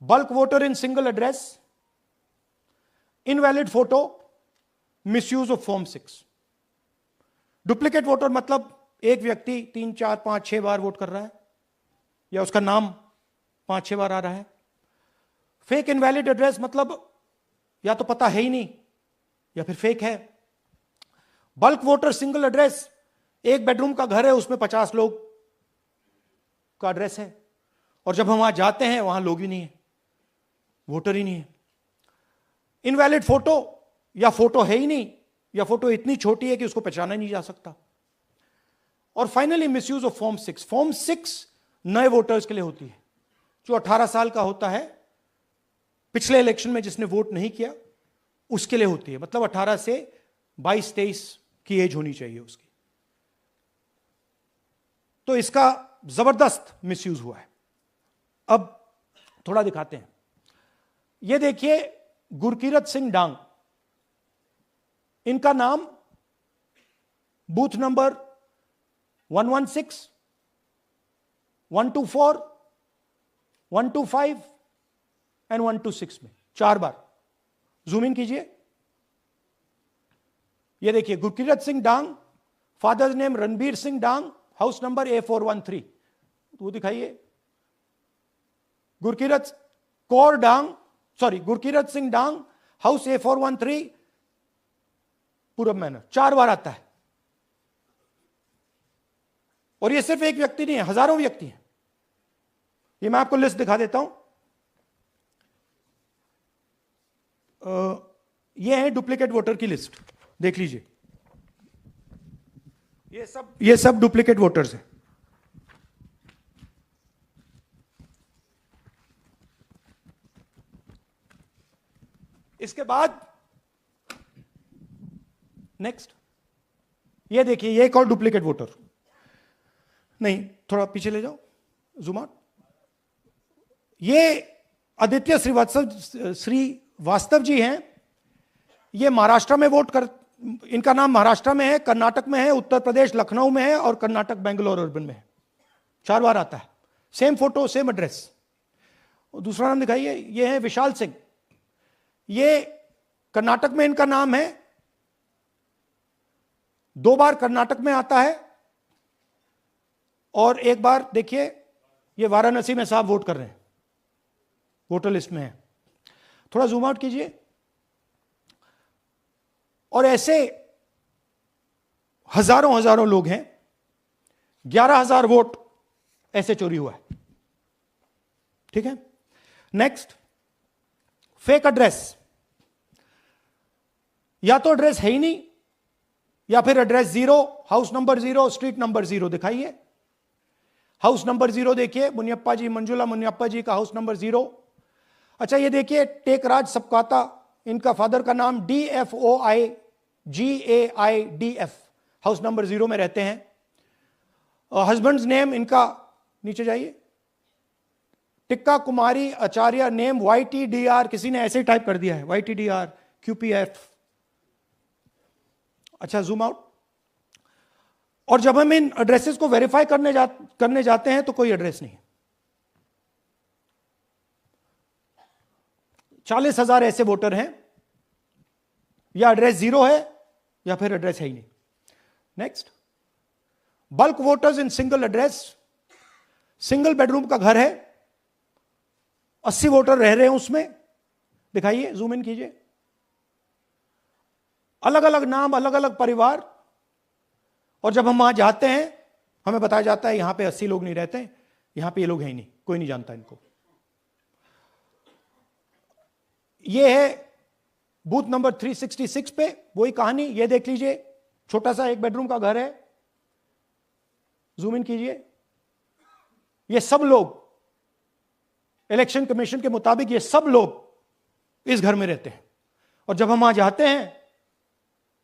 bulk voter in single address, invalid photo, misuse of form 6। Duplicate voter मतलब एक व्यक्ति 3, 4, 5, 6 बार वोट कर रहा है, या उसका नाम 5-6 बार आ रहा है। फेक इनवैलिड एड्रेस मतलब या तो पता है ही नहीं या फिर फेक है। बल्क वोटर सिंगल एड्रेस, एक बेडरूम का घर है, उसमें 50 लोग का एड्रेस है, और जब हम वहां जाते हैं वहां लोग ही नहीं है, वोटर ही नहीं है। इनवैलिड फोटो, या फोटो है ही नहीं, या फोटो इतनी छोटी है कि उसको पहचाना नहीं जा सकता। और finally misuse of form 6। Form 6 नए वोटर्स के लिए होती है, जो 18 साल का होता है, पिछले इलेक्शन में जिसने वोट नहीं किया उसके लिए होती है। मतलब 18 से 22-23 की एज होनी चाहिए उसकी। तो इसका जबरदस्त मिसयूज हुआ है। अब थोड़ा दिखाते हैं। यह देखिए गुरकीरत सिंह डांग, इनका नाम बूथ नंबर 116, 124, 125 एंड 126 में 4 बार। जूम इन कीजिए। यह देखिए गुरकीरत सिंह डांग, फादर्स नेम रणबीर सिंह डांग, हाउस नंबर A413। वो दिखाइए। गुरकीरत कौर डांग, सॉरी गुरकीरत सिंह डांग, हाउस A413, पूरब मैनर। 4 बार आता है। और ये सिर्फ एक व्यक्ति नहीं है, हजारों व्यक्ति हैं। ये मैं आपको लिस्ट दिखा देता हूं। ये है डुप्लीकेट वोटर की लिस्ट, देख लीजिए। ये सब डुप्लीकेट वोटर्स हैं। इसके बाद नेक्स्ट, ये देखिए, ये एक और डुप्लीकेट वोटर। नहीं, थोड़ा पीछे ले जाओ, जूम आउट। ये आदित्य श्रीवास्तव जी हैं। ये महाराष्ट्र में वोट कर, इनका नाम महाराष्ट्र में है, कर्नाटक में है, उत्तर प्रदेश लखनऊ में है, और कर्नाटक बेंगलोर अर्बन में है। 4 बार आता है। Same photo, same address. दूसरा नाम दिखाइए। ये है विशाल सिंह। ये कर्नाटक में इनका नाम है, 2 बार कर्नाटक में आता है, और 1 बार देखिए ये वाराणसी में साहब वोट कर रहे हैं, वोटर लिस्ट में है। थोड़ा जूम आउट कीजिए। और ऐसे हजारों लोग हैं। 11,000 वोट ऐसे चोरी हुआ है। ठीक है। Next, fake address. या तो एड्रेस है ही नहीं, या फिर address 0, house number 0, street number 0। दिखाइए हाउस नंबर 0, देखिए मुनियप्पा जी, मंजुला मुनियप्पा जी का हाउस नंबर 0। अच्छा, ये देखिए टेकराज सबकाता, इनका फादर का नाम DFOIGAIDF, हाउस नंबर 0 में रहते हैं। हस्बैंड्स नेम इनका, नीचे जाइए, टिक्का कुमारी आचार्य, नेम YTDR, किसी ने ऐसे ही टाइप कर दिया है, YTDR QPF। अच्छा, जूम आउट। और जब हम इन एड्रेसेस को वेरीफाई करने जाते हैं तो कोई एड्रेस नहीं है। 40,000 ऐसे वोटर हैं, या एड्रेस 0 है या फिर एड्रेस है ही नहीं। Next, bulk voters in single address. Single bedroom का घर है, 80 वोटर रह रहे हैं उसमें। दिखाइए, जूम इन कीजिए। अलग अलग नाम, अलग अलग परिवार, और जब हम वहां जाते हैं हमें बताया जाता है यहां पे 80 लोग नहीं रहते, यहां पे ये लोग हैं ही नहीं, कोई नहीं जानता इनको। ये है बूथ नंबर 366 पे वही कहानी, ये देख लीजिए, छोटा सा एक बेडरूम का घर है, जूम इन कीजिए। ये सब लोग, इलेक्शन कमीशन के मुताबिक ये सब लोग इस घर में रहते हैं, और जब हम वहां जाते हैं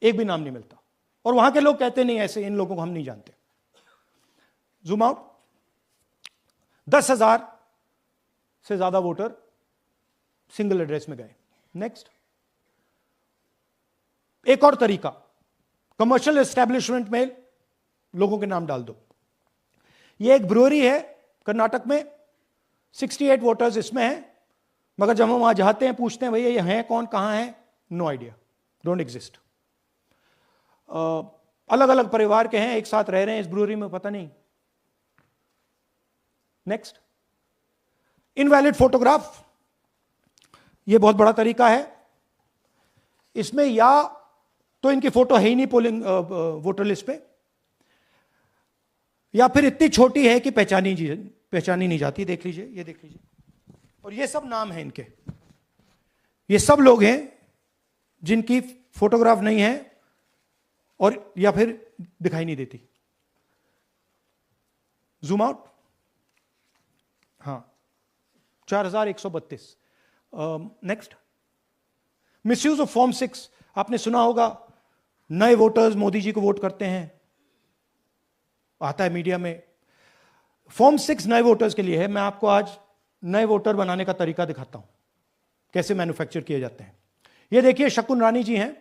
एक भी नाम नहीं मिलता, और वहां के लोग कहते नहीं ऐसे, इन लोगों को हम नहीं जानते। Zoom out. 10,000 से ज्यादा वोटर सिंगल एड्रेस में गए। नेक्स्ट, एक और तरीका, कमर्शियल एस्टेब्लिशमेंट में लोगों के नाम डाल दो। ये एक ब्रूअरी है कर्नाटक में, 68 वोटर्स इसमें हैं, मगर जब हम वहां जाते हैं पूछते हैं भैया ये हैं कौन, कहां है, नो आइडिया, डोंट एग्जिस्ट। अलग अलग परिवार के हैं, एक साथ रह रहे हैं इस ब्रूअरी में, पता नहीं। नेक्स्ट, इनवैलिड फोटोग्राफ, यह बहुत बड़ा तरीका है। इसमें या तो इनकी फोटो है ही नहीं पोलिंग वोटर लिस्ट पे, या फिर इतनी छोटी है कि पहचानी नहीं जाती। देख लीजिए, ये देख लीजिए, और ये सब नाम है इनके, ये सब लोग हैं जिनकी फोटोग्राफ नहीं है और या फिर दिखाई नहीं देती। Zoom out. हाँ, 4132। Next, misuse of form 6। आपने सुना होगा, नए वोटर्स मोदी जी को वोट करते हैं, आता है मीडिया में। फॉर्म 6 नए वोटर्स के लिए है। मैं आपको आज नए वोटर बनाने का तरीका दिखाता हूं, कैसे मैन्युफैक्चर किए जाते हैं। ये देखिए, शकुन रानी जी हैं,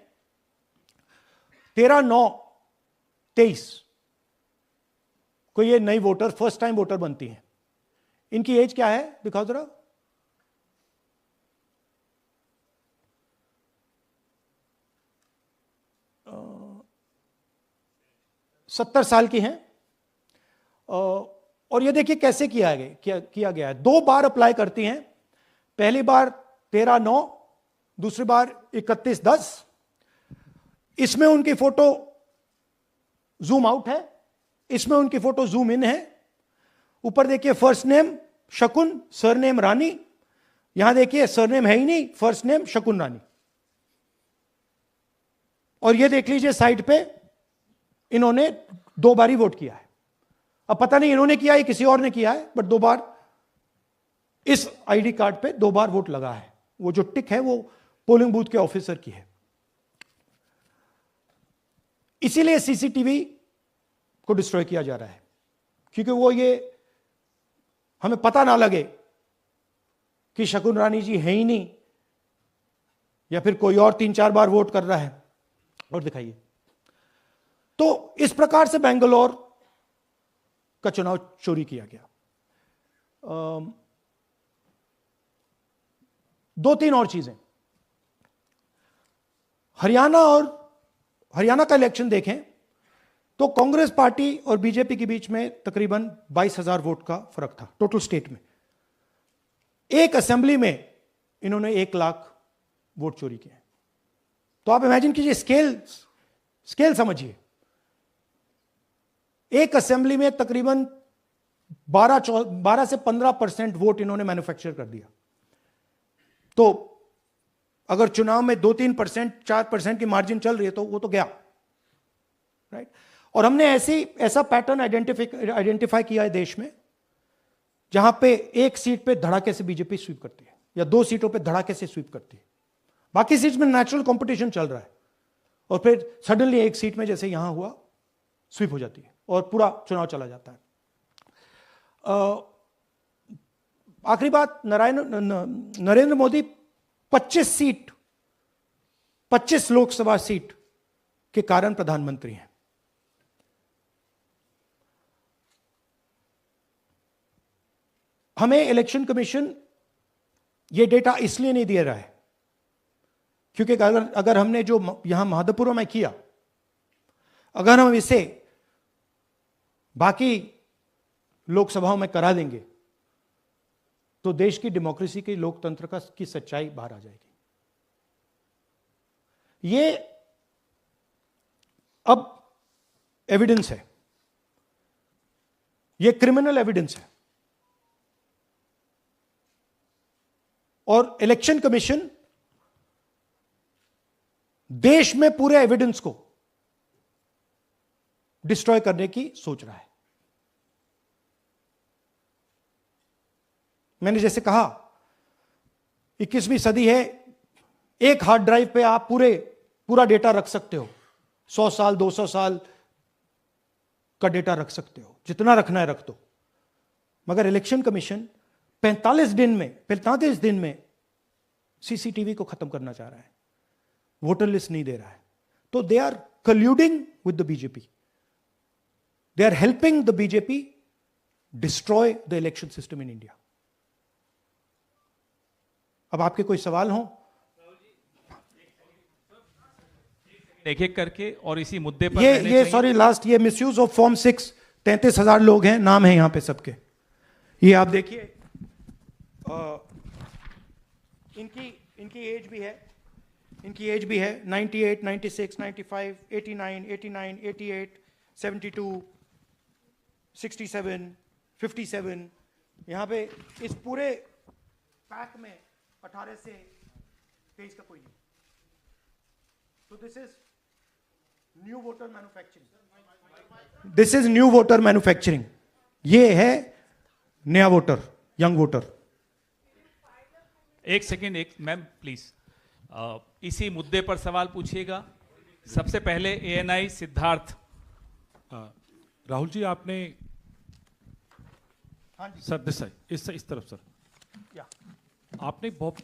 13/9/23 को ये नई वोटर, फर्स्ट टाइम वोटर बनती हैं। इनकी एज क्या है, दिखाओ जरा। 70 साल की हैं। और ये देखिए कैसे किया गया है। 2 बार अप्लाई करती हैं, पहली बार 13/9, दूसरी बार 31/10। इसमें उनकी फोटो जूम आउट है, इसमें उनकी फोटो जूम इन है। ऊपर देखिए, फर्स्ट नेम शकुन, सरनेम रानी। यहां देखिए सरनेम है ही नहीं, फर्स्ट नेम शकुन रानी। और ये देख लीजिए साइड पे, इन्होंने 2 बार ही वोट किया है। अब पता नहीं इन्होंने किया है किसी और ने किया है, बट 2 बार इस आईडी कार्ड पे 2 बार वोट लगा है। वो जो टिक है वो पोलिंग बूथ के ऑफिसर की है। इसीलिए सीसीटीवी को डिस्ट्रॉय किया जा रहा है, क्योंकि वो ये हमें पता ना लगे कि शकुन रानी जी है ही नहीं, या फिर कोई और 3-4 बार वोट कर रहा है। और दिखाइए। तो इस प्रकार से बेंगलोर का चुनाव चोरी किया गया। 2-3 और चीजें। हरियाणा का इलेक्शन देखें तो कांग्रेस पार्टी और बीजेपी के बीच में तकरीबन 22,000 वोट का फर्क था टोटल स्टेट में। एक असेंबली में इन्होंने 1 लाख वोट चोरी किए। तो आप इमेजिन कीजिए, स्केल समझिए। एक असेंबली में तकरीबन 12 से 15% वोट इन्होंने मैन्युफैक्चर कर दिया। तो अगर चुनाव में 2-3%, 4% की मार्जिन चल रही है तो वो तो गया, राइट। और हमने ऐसा पैटर्न आइडेंटिफाई किया है देश में, जहां पे एक सीट पे धड़ाके से बीजेपी स्वीप करती है, या 2 सीटों पे धड़ाके से स्वीप करती है। बाकी सीट में नेचुरल कंपटीशन चल रहा है, और फिर सडनली एक सीट में जैसे यहां हुआ स्वीप हो जाती है और पूरा चुनाव चला जाता है। आखिरी बात, नरेंद्र मोदी 25 लोकसभा सीट के कारण प्रधानमंत्री हैं। हमें इलेक्शन कमीशन ये डेटा इसलिए नहीं दे रहा है क्योंकि अगर हमने जो यहां महादपुरम में किया, अगर हम इसे बाकी लोकसभाओं में करा देंगे तो देश की डेमोक्रेसी की, लोकतंत्र की सच्चाई बाहर आ जाएगी। ये अब एविडेंस है, ये क्रिमिनल एविडेंस है, और इलेक्शन कमीशन देश में पूरे एविडेंस को डिस्ट्रॉय करने की सोच रहा है। मैंने जैसे कहा 21वीं सदी है, एक हार्ड ड्राइव पे आप पूरा डेटा रख सकते हो, 100 साल 200 साल का डेटा रख सकते हो, जितना रखना है रख दो। मगर इलेक्शन कमीशन 45 दिन में सीसीटीवी को खत्म करना चाह रहा है, वोटर लिस्ट नहीं दे रहा है। तो they are colluding with the BJP, they are helping the BJP destroy the election system in India. अब आपके कोई सवाल हो? एक एक करके और इसी मुद्दे पर ये सॉरी लास्ट, ये मिसयूज ऑफ फॉर्म 6, 33,000 लोग हैं, नाम है यहां पे सबके। ये आप देखिए, इनकी एज भी है, 98, 96, 95, 89, 88, 72, 67, 57। यहां पे इस पूरे पैक में 18 से 23 का कोई नहीं। तो this is new voter manufacturing, ये है नया वोटर, यंग वोटर। एक सेकेंड, एक मैम प्लीज, इसी मुद्दे पर सवाल पूछिएगा। सबसे पहले एएनआई सिद्धार्थ। राहुल जी, आपने हाँ जी सर इस तरफ सर, या आपने बहुत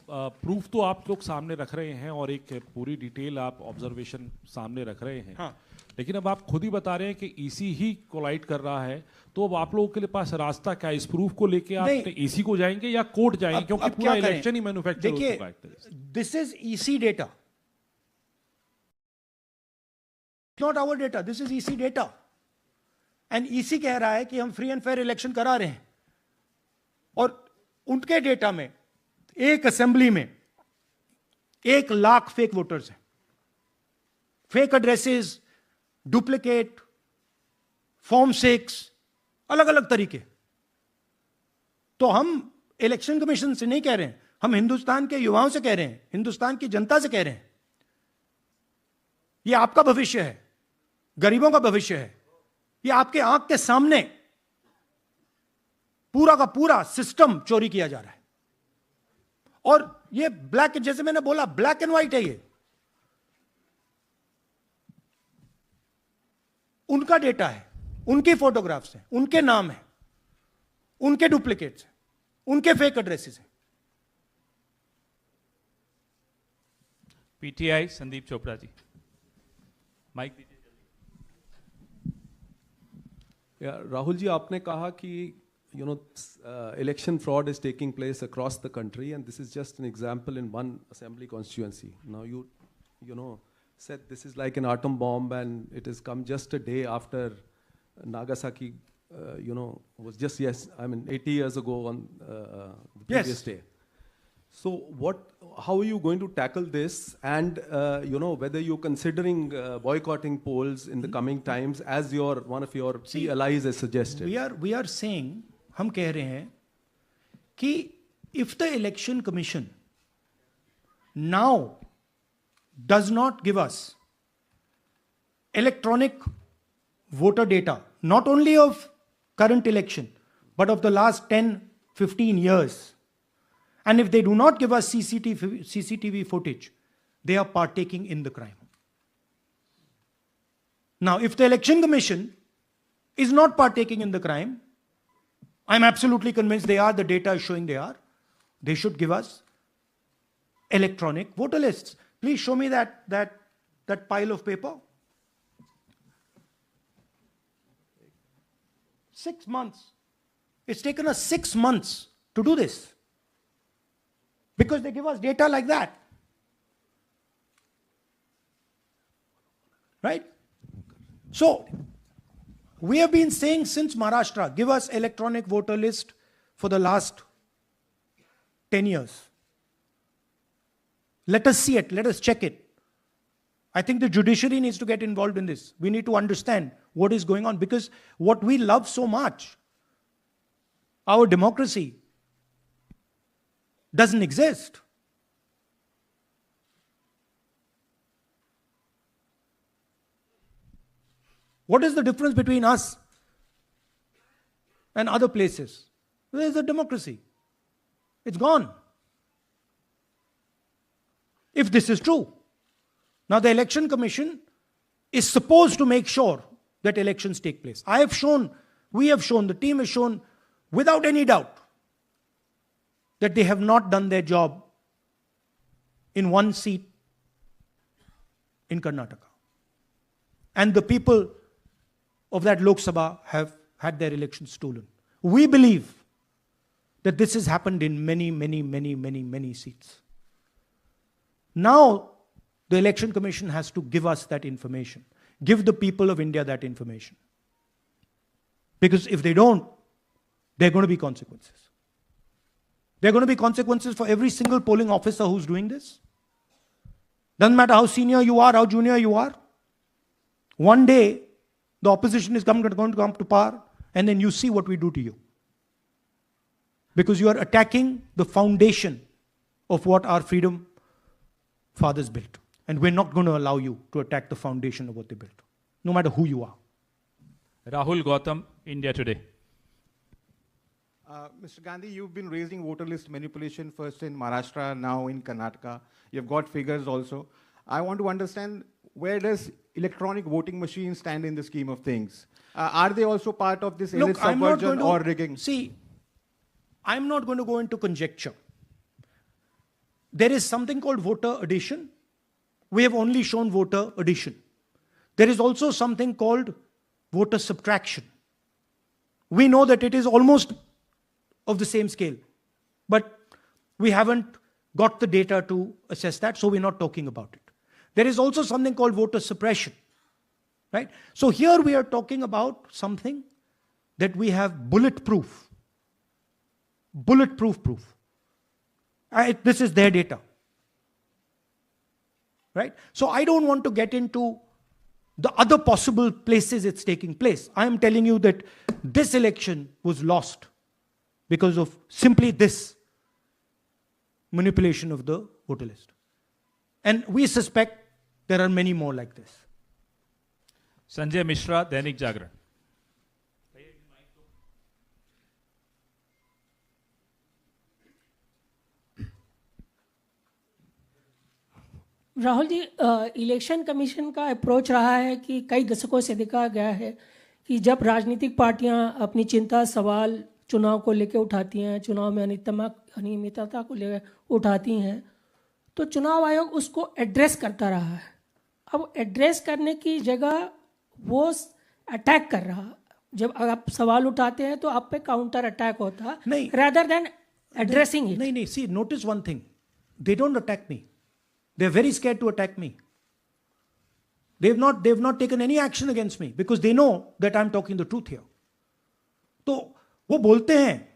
प्रूफ तो आप लोग सामने रख रहे हैं और एक पूरी डिटेल आप ऑब्जर्वेशन सामने रख रहे हैं। हाँ। लेकिन अब आप खुद ही बता रहे हैं कि ईसी ही कोलाइड कर रहा है, तो अब आप लोगों के लिए पास रास्ता क्या है? इस प्रूफ को लेके आप ईसी को जाएंगे या कोर्ट जाएंगे? क्योंकि पूरा इलेक्शन ही मैन्युफैक्चर हो चुका है। This is EC data, not our data, this is EC data. And EC कह रहा है कि हम फ्री एंड फेयर इलेक्शन करा रहे हैं, और उनके डेटा में एक असेंबली में 1 लाख फेक वोटर्स हैं, फेक एड्रेसेस, डुप्लीकेट, फॉर्म 6, अलग अलग तरीके। तो हम इलेक्शन कमीशन से नहीं कह रहे हैं, हम हिंदुस्तान के युवाओं से कह रहे हैं, हिंदुस्तान की जनता से कह रहे हैं, यह आपका भविष्य है, गरीबों का भविष्य है, यह आपके आंख के सामने पूरा का पूरा सिस्टम चोरी किया जा रहा है। और ये ब्लैक, जैसे मैंने बोला, ब्लैक एंड व्हाइट है। ये उनका डेटा है, उनकी फोटोग्राफ्स हैं, उनके नाम हैं, उनके डुप्लीकेट्स हैं, उनके फेक एड्रेसेस हैं। पीटीआई संदीप चोपड़ा जी, माइक दीजिए जल्दी। राहुल जी, आपने कहा कि election fraud is taking place across the country, and this is just an example in one assembly constituency. Now you said this is like an atom bomb, and it has come just a day after Nagasaki, was just 80 years ago on the previous day. So how are you going to tackle this, and whether you're considering boycotting polls in the coming times, as one of your key allies has suggested? We are saying, हम कह रहे हैं कि if the election commission now does not give us electronic voter data, not only of current election, but of the last 10-15 years, and if they do not give us CCTV footage, they are partaking in the crime. Now, if the election commission is not partaking in the crime, I'm absolutely convinced they are, the data is showing they are, they should give us electronic voter lists. Please show me that pile of paper. 6 months. It's taken us 6 months to do this, because they give us data like that. Right? So, we have been saying since Maharashtra, give us electronic voter list for the last 10 years. Let us see it, let us check it. I think the judiciary needs to get involved in this. We need to understand what is going on, because what we love so much, our democracy, doesn't exist. What is the difference between us and other places? There is a democracy. It's gone. If this is true. Now the Election Commission is supposed to make sure that elections take place. We have shown, the team has shown without any doubt that they have not done their job in one seat in Karnataka. And the people of that Lok Sabha have had their elections stolen. We believe that this has happened in many seats. Now, the Election Commission has to give us that information. Give the people of India that information. Because if they don't, there are going to be consequences. There are going to be consequences for every single polling officer who's doing this. Doesn't matter how senior you are, how junior you are. One day, the opposition is going to come to power, and then you see what we do to you. Because you are attacking the foundation of what our freedom fathers built. And we're not going to allow you to attack the foundation of what they built, no matter who you are. Rahul Gautam, India Today. Mr. Gandhi, you've been raising voter list manipulation first in Maharashtra, now in Karnataka. You've got figures also. I want to understand, where does electronic voting machines stand in the scheme of things? Are they also part of this elite subversion or rigging? See, I'm not going to go into conjecture. There is something called voter addition. We have only shown voter addition. There is also something called voter subtraction. We know that it is almost of the same scale, but we haven't got the data to assess that, so we're not talking about it. There is also something called voter suppression, right? So here we are talking about something that we have bulletproof proof. This is their data, right? So I don't want to get into the other possible places it's taking place. I am telling you that this election was lost because of simply this manipulation of the voter list. And we suspect there are many more like this. Sanjay Mishra, Dainik Jagran. Rahul ji, election commission का approach रहा है कि कई दशकों से देखा गया है कि जब राजनीतिक पार्टियां अपनी चिंता सवाल चुनाव को लेकर उठाती हैं, चुनाव में अनियमितता को लेकर उठाती हैं, तो चुनाव आयोग उसको एड्रेस करता रहा है. अब एड्रेस करने की जगह वो अटैक कर रहा. जब आप सवाल उठाते हैं तो आप पे काउंटर अटैक होता है, rather than addressing it. नहीं, see, notice one thing. They don't attack me. They're very scared to attack me. They've not taken any action against me because they know that I'm talking the truth here. तो वो बोलते हैं,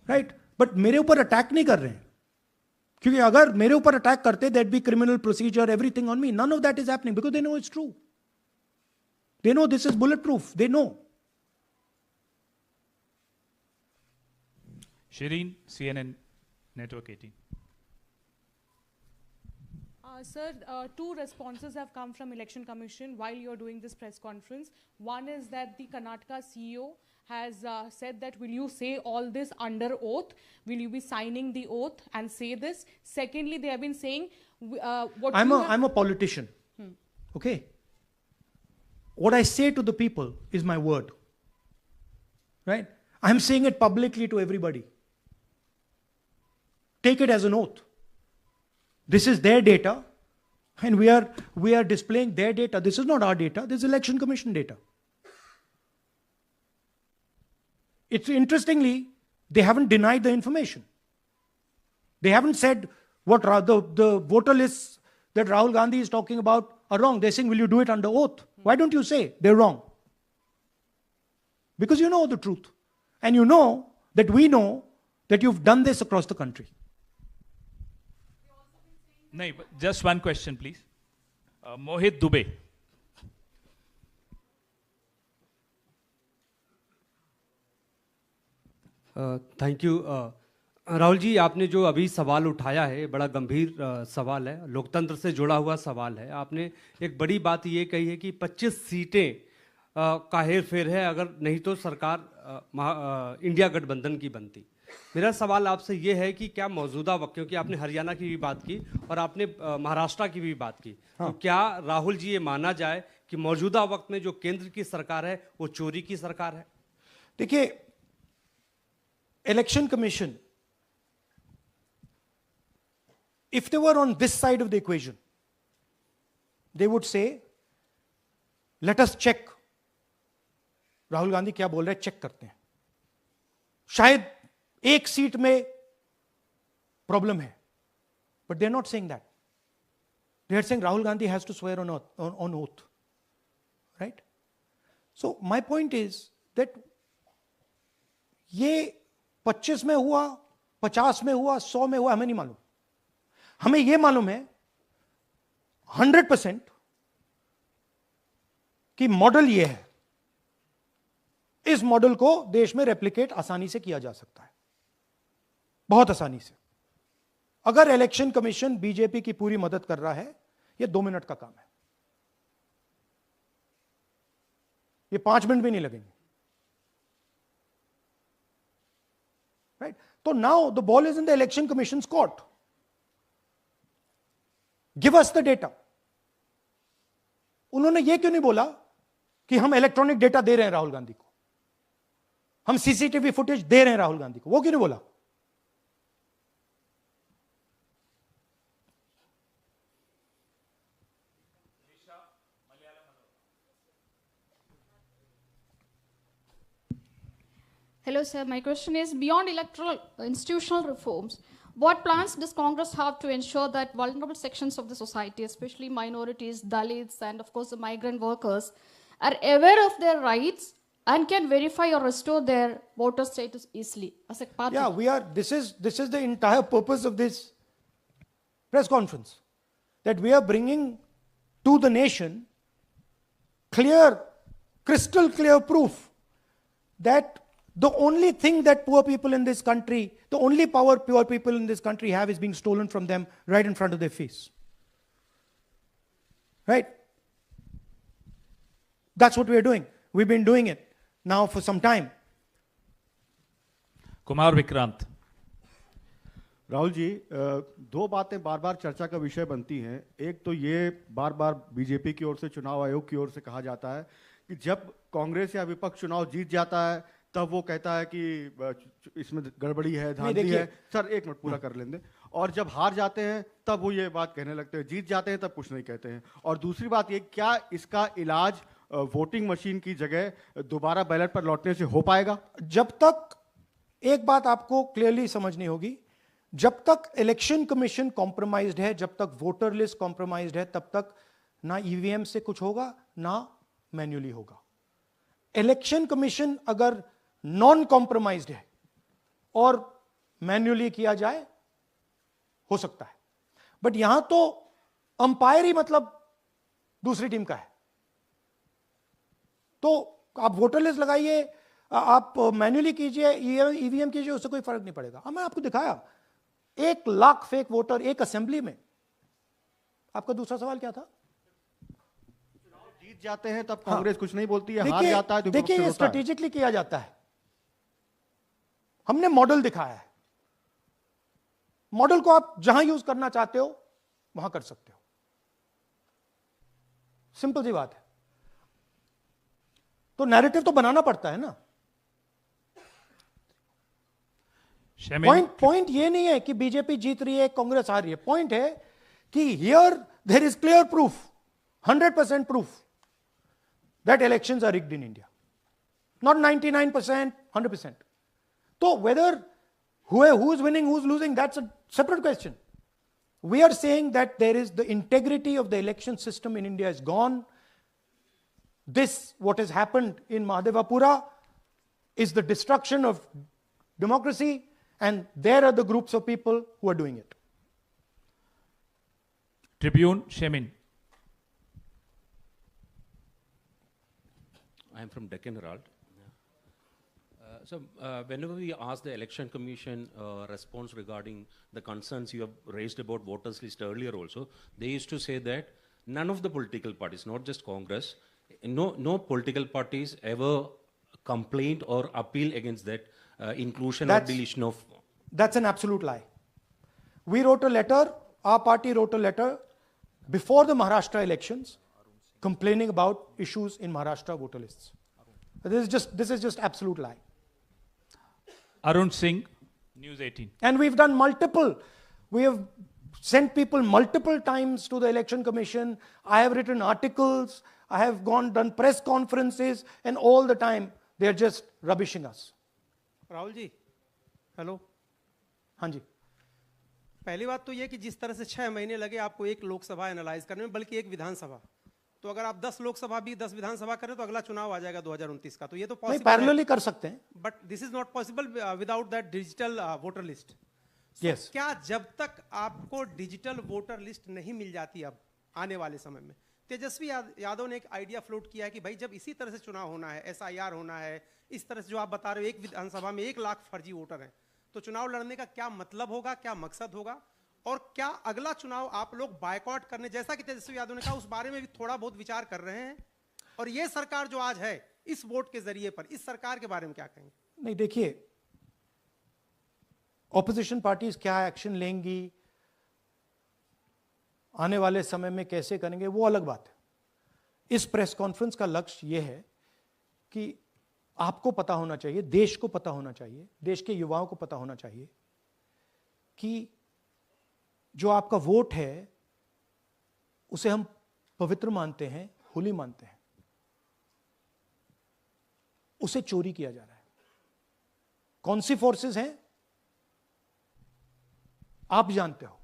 right? But मेरे ऊपर attack नहीं कर रहे हैं. क्योंकि अगर मेरे ऊपर अटैक करते, there'd be criminal procedure, everything on me. None of that is happening because they know it's true. They know this is bulletproof. They know. Shireen, CNN Network 18. Sir, two responses have come from Election Commission while you're doing this press conference. One is that the Karnataka CEO has said that, will you say all this under oath? Will you be signing the oath and say this? Secondly, they have been saying I'm a politician. Okay? What I say to the people is my word. Right? I'm saying it publicly to everybody. Take it as an oath. This is their data, and we are displaying their data. This is not our data. This is Election Commission data. It's interestingly, they haven't denied the information. They haven't said what the voter lists that Rahul Gandhi is talking about are wrong. They're saying, will you do it under oath? Why don't you say they're wrong? Because you know the truth. And you know that we know that you've done this across the country. No, just one question, please. Mohit Dubey. Thank you. Rahul ji, आपने जो अभी सवाल उठाया है बड़ा गंभीर सवाल है, लोकतंत्र से जुड़ा हुआ सवाल है। आपने एक बड़ी बात ये कही है कि 25 सीटें का हेर फेर है, अगर नहीं तो सरकार इंडिया गठबंधन की बनती। मेरा सवाल आपसे ये है कि क्या मौजूदा वक्त, क्योंकि आपने हरियाणा की भी बात की और आपने महाराष्ट्र की भी बात की, तो क्या राहुल जी ये माना जाए कि मौजूदा वक्त में जो केंद्र की सरकार है वो चोरी की सरकार है? देखिए, election commission, if they were on this side of the equation, they would say, let us check. Rahul Gandhi क्या बोल रहे हैं, चेक करते हैं। शायद एक सीट में प्रॉब्लम है, but they are not saying that. They are saying Rahul Gandhi has to swear on oath. Right? So my point is that ये 25 में हुआ, 50 में हुआ, 100 में हुआ, हमें नहीं मालूम। हमें यह मालूम है 100% कि मॉडल यह है। इस मॉडल को देश में रेप्लिकेट आसानी से किया जा सकता है, बहुत आसानी से। अगर इलेक्शन कमीशन बीजेपी की पूरी मदद कर रहा है, यह 2 मिनट का काम है, ये 5 मिनट भी नहीं लगेंगे। राइट? तो now the ball is in the election commission court. Give us the data. उन्होंने यह क्यों नहीं बोला कि हम इलेक्ट्रॉनिक डेटा दे रहे हैं राहुल गांधी को, हम सीसीटीवी फुटेज दे रहे हैं राहुल गांधी को? वो क्यों नहीं बोला? Hello, sir. My question is, beyond electoral institutional reforms, what plans does Congress have to ensure that vulnerable sections of the society, especially minorities, Dalits, and of course the migrant workers, are aware of their rights and can verify or restore their voter status easily as a party? Yeah, this is the entire purpose of this press conference, that we are bringing to the nation crystal clear proof that the only thing that poor people in this country, the only power poor people in this country have, is being stolen from them right in front of their face. Right? That's what we are doing. We've been doing it now for some time. Kumar Vikrant. Rahul ji, 2 बातें बार बार चर्चा का विषय बनती हैं। एक तो ये बार बार BJP की ओर से, चुनाव आयोग की ओर से कहा जाता है कि जब कांग्रेस या विपक्ष चुनाव जीत जाता है तब वो कहता है कि इसमें गड़बड़ी है, धांधली है। सर, 1 मिनट पूरा कर लेंगे। और जब हार जाते हैं तब वो ये बात कहने लगते हैं, जीत जाते हैं तब कुछ नहीं कहते हैं। और दूसरी बात ये, क्या इसका इलाज वोटिंग मशीन की जगह दोबारा बैलेट पर लौटने से हो पाएगा? जब तक, एक बात आपको क्लियरली समझनी होगी, जब तक इलेक्शन कमीशन कॉम्प्रोमाइज्ड है, जब तक वोटर लिस्ट कॉम्प्रोमाइज्ड है, तब तक ना ईवीएम से कुछ होगा ना मैन्युअली होगा। इलेक्शन कमीशन अगर नॉन कॉम्प्रोमाइज्ड है और मैन्युअली किया जाए, हो सकता है। बट यहां तो अंपायर ही मतलब दूसरी टीम का है। तो आप वोटर लिस्ट लगाइए, आप मैन्युअली कीजिए, ईवीएम कीजिए, उससे कोई फर्क नहीं पड़ेगा। मैं आपको दिखाया 1 लाख फेक वोटर एक असेंबली में। आपका दूसरा सवाल क्या था? जीत जाते हैं तब कांग्रेस कुछ नहीं बोलती है, हार जाता है तो देखिए, ये स्ट्रेटेजिकली किया जाता है। हमने मॉडल दिखाया है। मॉडल को आप जहां यूज करना चाहते हो वहां कर सकते हो। सिंपल सी बात है। तो नैरेटिव तो बनाना पड़ता है ना। पॉइंट ये नहीं है कि बीजेपी जीत रही है, कांग्रेस हार रही है। पॉइंट है कि here there is clear proof, 100% proof that elections are rigged in India. Not 99%, 100%. So whether who's winning, who's losing, that's a separate question. We are saying that there is the integrity of the election system in India is gone. What has happened in Mahadevapura is the destruction of democracy, and there are the groups of people who are doing it. Tribune, Shemin. I am from Deccan Herald. So whenever we ask the Election Commission response regarding the concerns you have raised about voters list earlier also, they used to say that none of the political parties, not just Congress, no political parties ever complained or appeal against that inclusion or deletion of... That's an absolute lie. We wrote a letter, our party wrote a letter before the Maharashtra elections complaining about issues in Maharashtra voter lists. This is just absolute lie. Arun Singh, News 18. And we've done we have sent people multiple times to the Election Commission. I have written articles, I have done press conferences, and all the time they're just rubbishing us. Rahul ji, hello. हाँ जी. पहली बात तो ये कि जिस तरह से 6 महीने लगे आपको एक लोकसभा एनालाइज करने में, बल्कि एक विधानसभा, तो अगर आप 10 लोकसभा भी 10 विधानसभा करें तो अगला चुनाव आ जाएगा 2029 का. तो ये तो पॉसिबल पैरेलली कर सकते हैं. But this is not possible without that digital voter list. Yes. क्या जब तक आपको डिजिटल वोटर लिस्ट नहीं मिल जाती अब आने वाले समय में, तेजस्वी यादव ने एक आइडिया फ्लोट किया है कि भाई जब इसी तरह से चुनाव होना है, SIR होना है, इस तरह से जो आप बता रहे हो एक विधानसभा में 1 लाख फर्जी वोटर हैं, तो चुनाव लड़ने का क्या मतलब होगा, क्या मकसद होगा, और क्या अगला चुनाव आप लोग बायकॉट करने, जैसा कि तेजस्वी यादव ने कहा, उस बारे में भी थोड़ा बहुत विचार कर रहे हैं? और ये सरकार जो आज है इस वोट के जरिए पर, इस सरकार के बारे में क्या कहेंगे? नहीं, देखिए, ऑपोजिशन पार्टीज क्या एक्शन लेंगी, आने वाले समय में कैसे करेंगे, वो अलग बात है. इस प्रेस कॉन्फ्रेंस का लक्ष्य यह है कि आपको पता होना चाहिए, देश को पता होना चाहिए, देश के युवाओं को पता होना चाहिए कि जो आपका वोट है उसे हम पवित्र मानते हैं, होली मानते हैं, उसे चोरी किया जा रहा है. कौन सी फोर्सेस हैं आप जानते हो,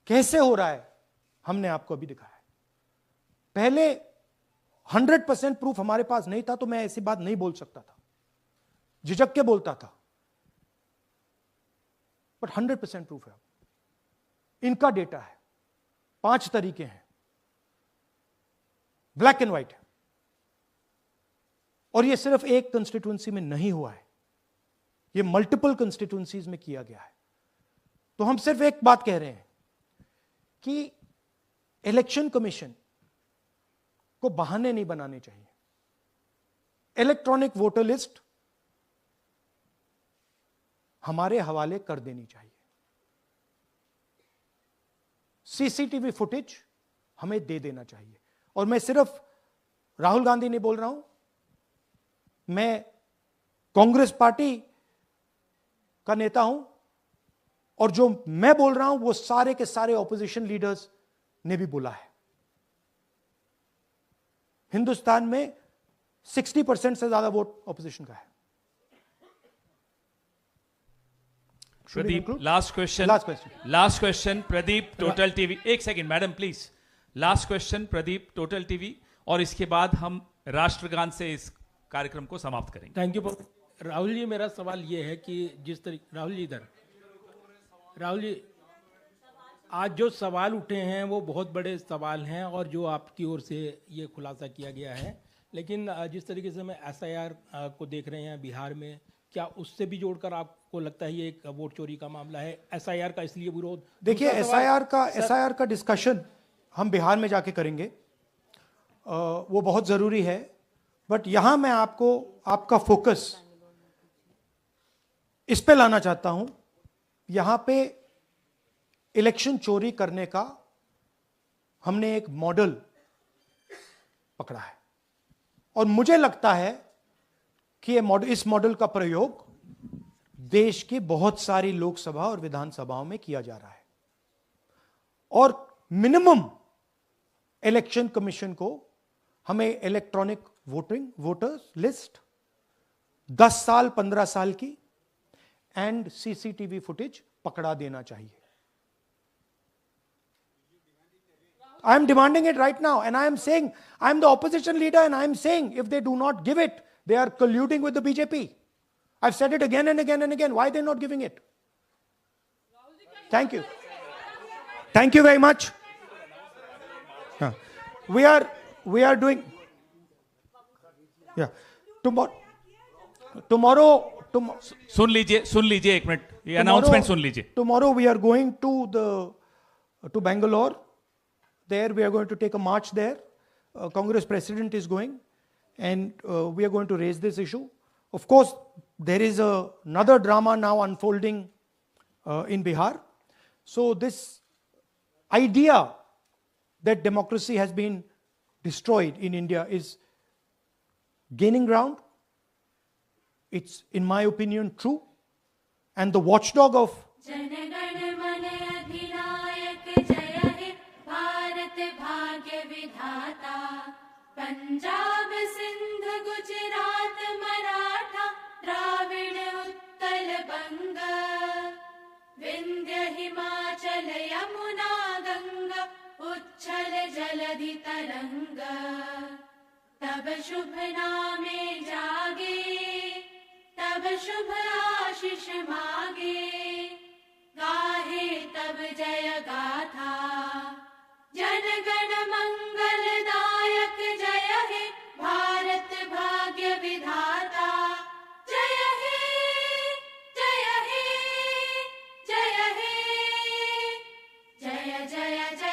कैसे हो रहा है हमने आपको अभी दिखाया है. पहले 100% प्रूफ हमारे पास नहीं था तो मैं ऐसी बात नहीं बोल सकता था, झिझक के बोलता था, बट 100% प्रूफ है. इनका डेटा है, 5 तरीके हैं, ब्लैक एंड व्हाइट है, और यह सिर्फ एक कंस्टिट्यूएंसी में नहीं हुआ है, यह मल्टीपल कंस्टिट्यूएंसीज में किया गया है. तो हम सिर्फ एक बात कह रहे हैं कि इलेक्शन कमीशन को बहाने नहीं बनाने चाहिए. इलेक्ट्रॉनिक वोटर लिस्ट हमारे हवाले कर देनी चाहिए. CCTV फुटेज हमें दे देना चाहिए. और मैं सिर्फ राहुल गांधी नहीं बोल रहा हूं, मैं कांग्रेस पार्टी का नेता हूं, और जो मैं बोल रहा हूं वो सारे के सारे ऑपोजिशन लीडर्स ने भी बोला है. हिंदुस्तान में 60% से ज्यादा वोट ऑपोजिशन का है. Pradeep, last question Pradeep, total TV. एक second madam please. Last question Pradeep, total TV, और इसके बाद हम राष्ट्रगान से इस कार्यक्रम को समाप्त करेंगे. Thank you. राहुल जी, मेरा सवाल यह है कि जिस तरीके, राहुल जी इधर, राहुल जी, आज जो सवाल उठे हैं वो बहुत बड़े सवाल हैं और जो आपकी ओर से ये खुलासा किया गया है, लेकिन जिस तरीके से मैं SIR को देख रहे हैं बिहार में, क्या उससे भी जोड़कर आपको लगता है ये एक वोट चोरी का मामला है? SIR का इसलिए विरोध, देखिए SIR का डिस्कशन हम बिहार में जाके करेंगे, वो बहुत जरूरी है. बट यहां मैं आपका फोकस इस पे लाना चाहता हूं. यहां पे इलेक्शन चोरी करने का हमने एक मॉडल पकड़ा है, और मुझे लगता है कि इस मॉडल का प्रयोग देश की बहुत सारी लोकसभा और विधानसभाओं में किया जा रहा है. और मिनिमम इलेक्शन कमीशन को हमें इलेक्ट्रॉनिक वोटर्स लिस्ट 10 साल 15 साल की एंड CCTV फुटेज पकड़ा देना चाहिए. I am demanding it right now, and I am saying, I am the opposition leader, and I am saying, if they do not give it, they are colluding with the BJP. I've said it again and again and again. Why are they not giving it? Thank you. Thank you very much. We are doing, yeah. सुन लीजिए एक minute, ये announcement सुन लीजिए. Tomorrow we are going to Bangalore. There we are going to take a march there. Congress president is going, and we are going to raise this issue. Of course, there is another drama now unfolding in Bihar. So this idea that democracy has been destroyed in India is gaining ground. It's, in my opinion, true. And the watchdog of Punjab Sindh Gujarat Maratha Dravida Utkal बंग विंध्य हिमाचल यमुना गंगा उच्छल जलधि तरंग तब शुभ नामे जागे तब शुभ आशीष मागे गाहे तब जय गाथा जन गण मंगलदायक जय हे भारत भाग्य विधाता जय हे जय हे जय हे जय जय जय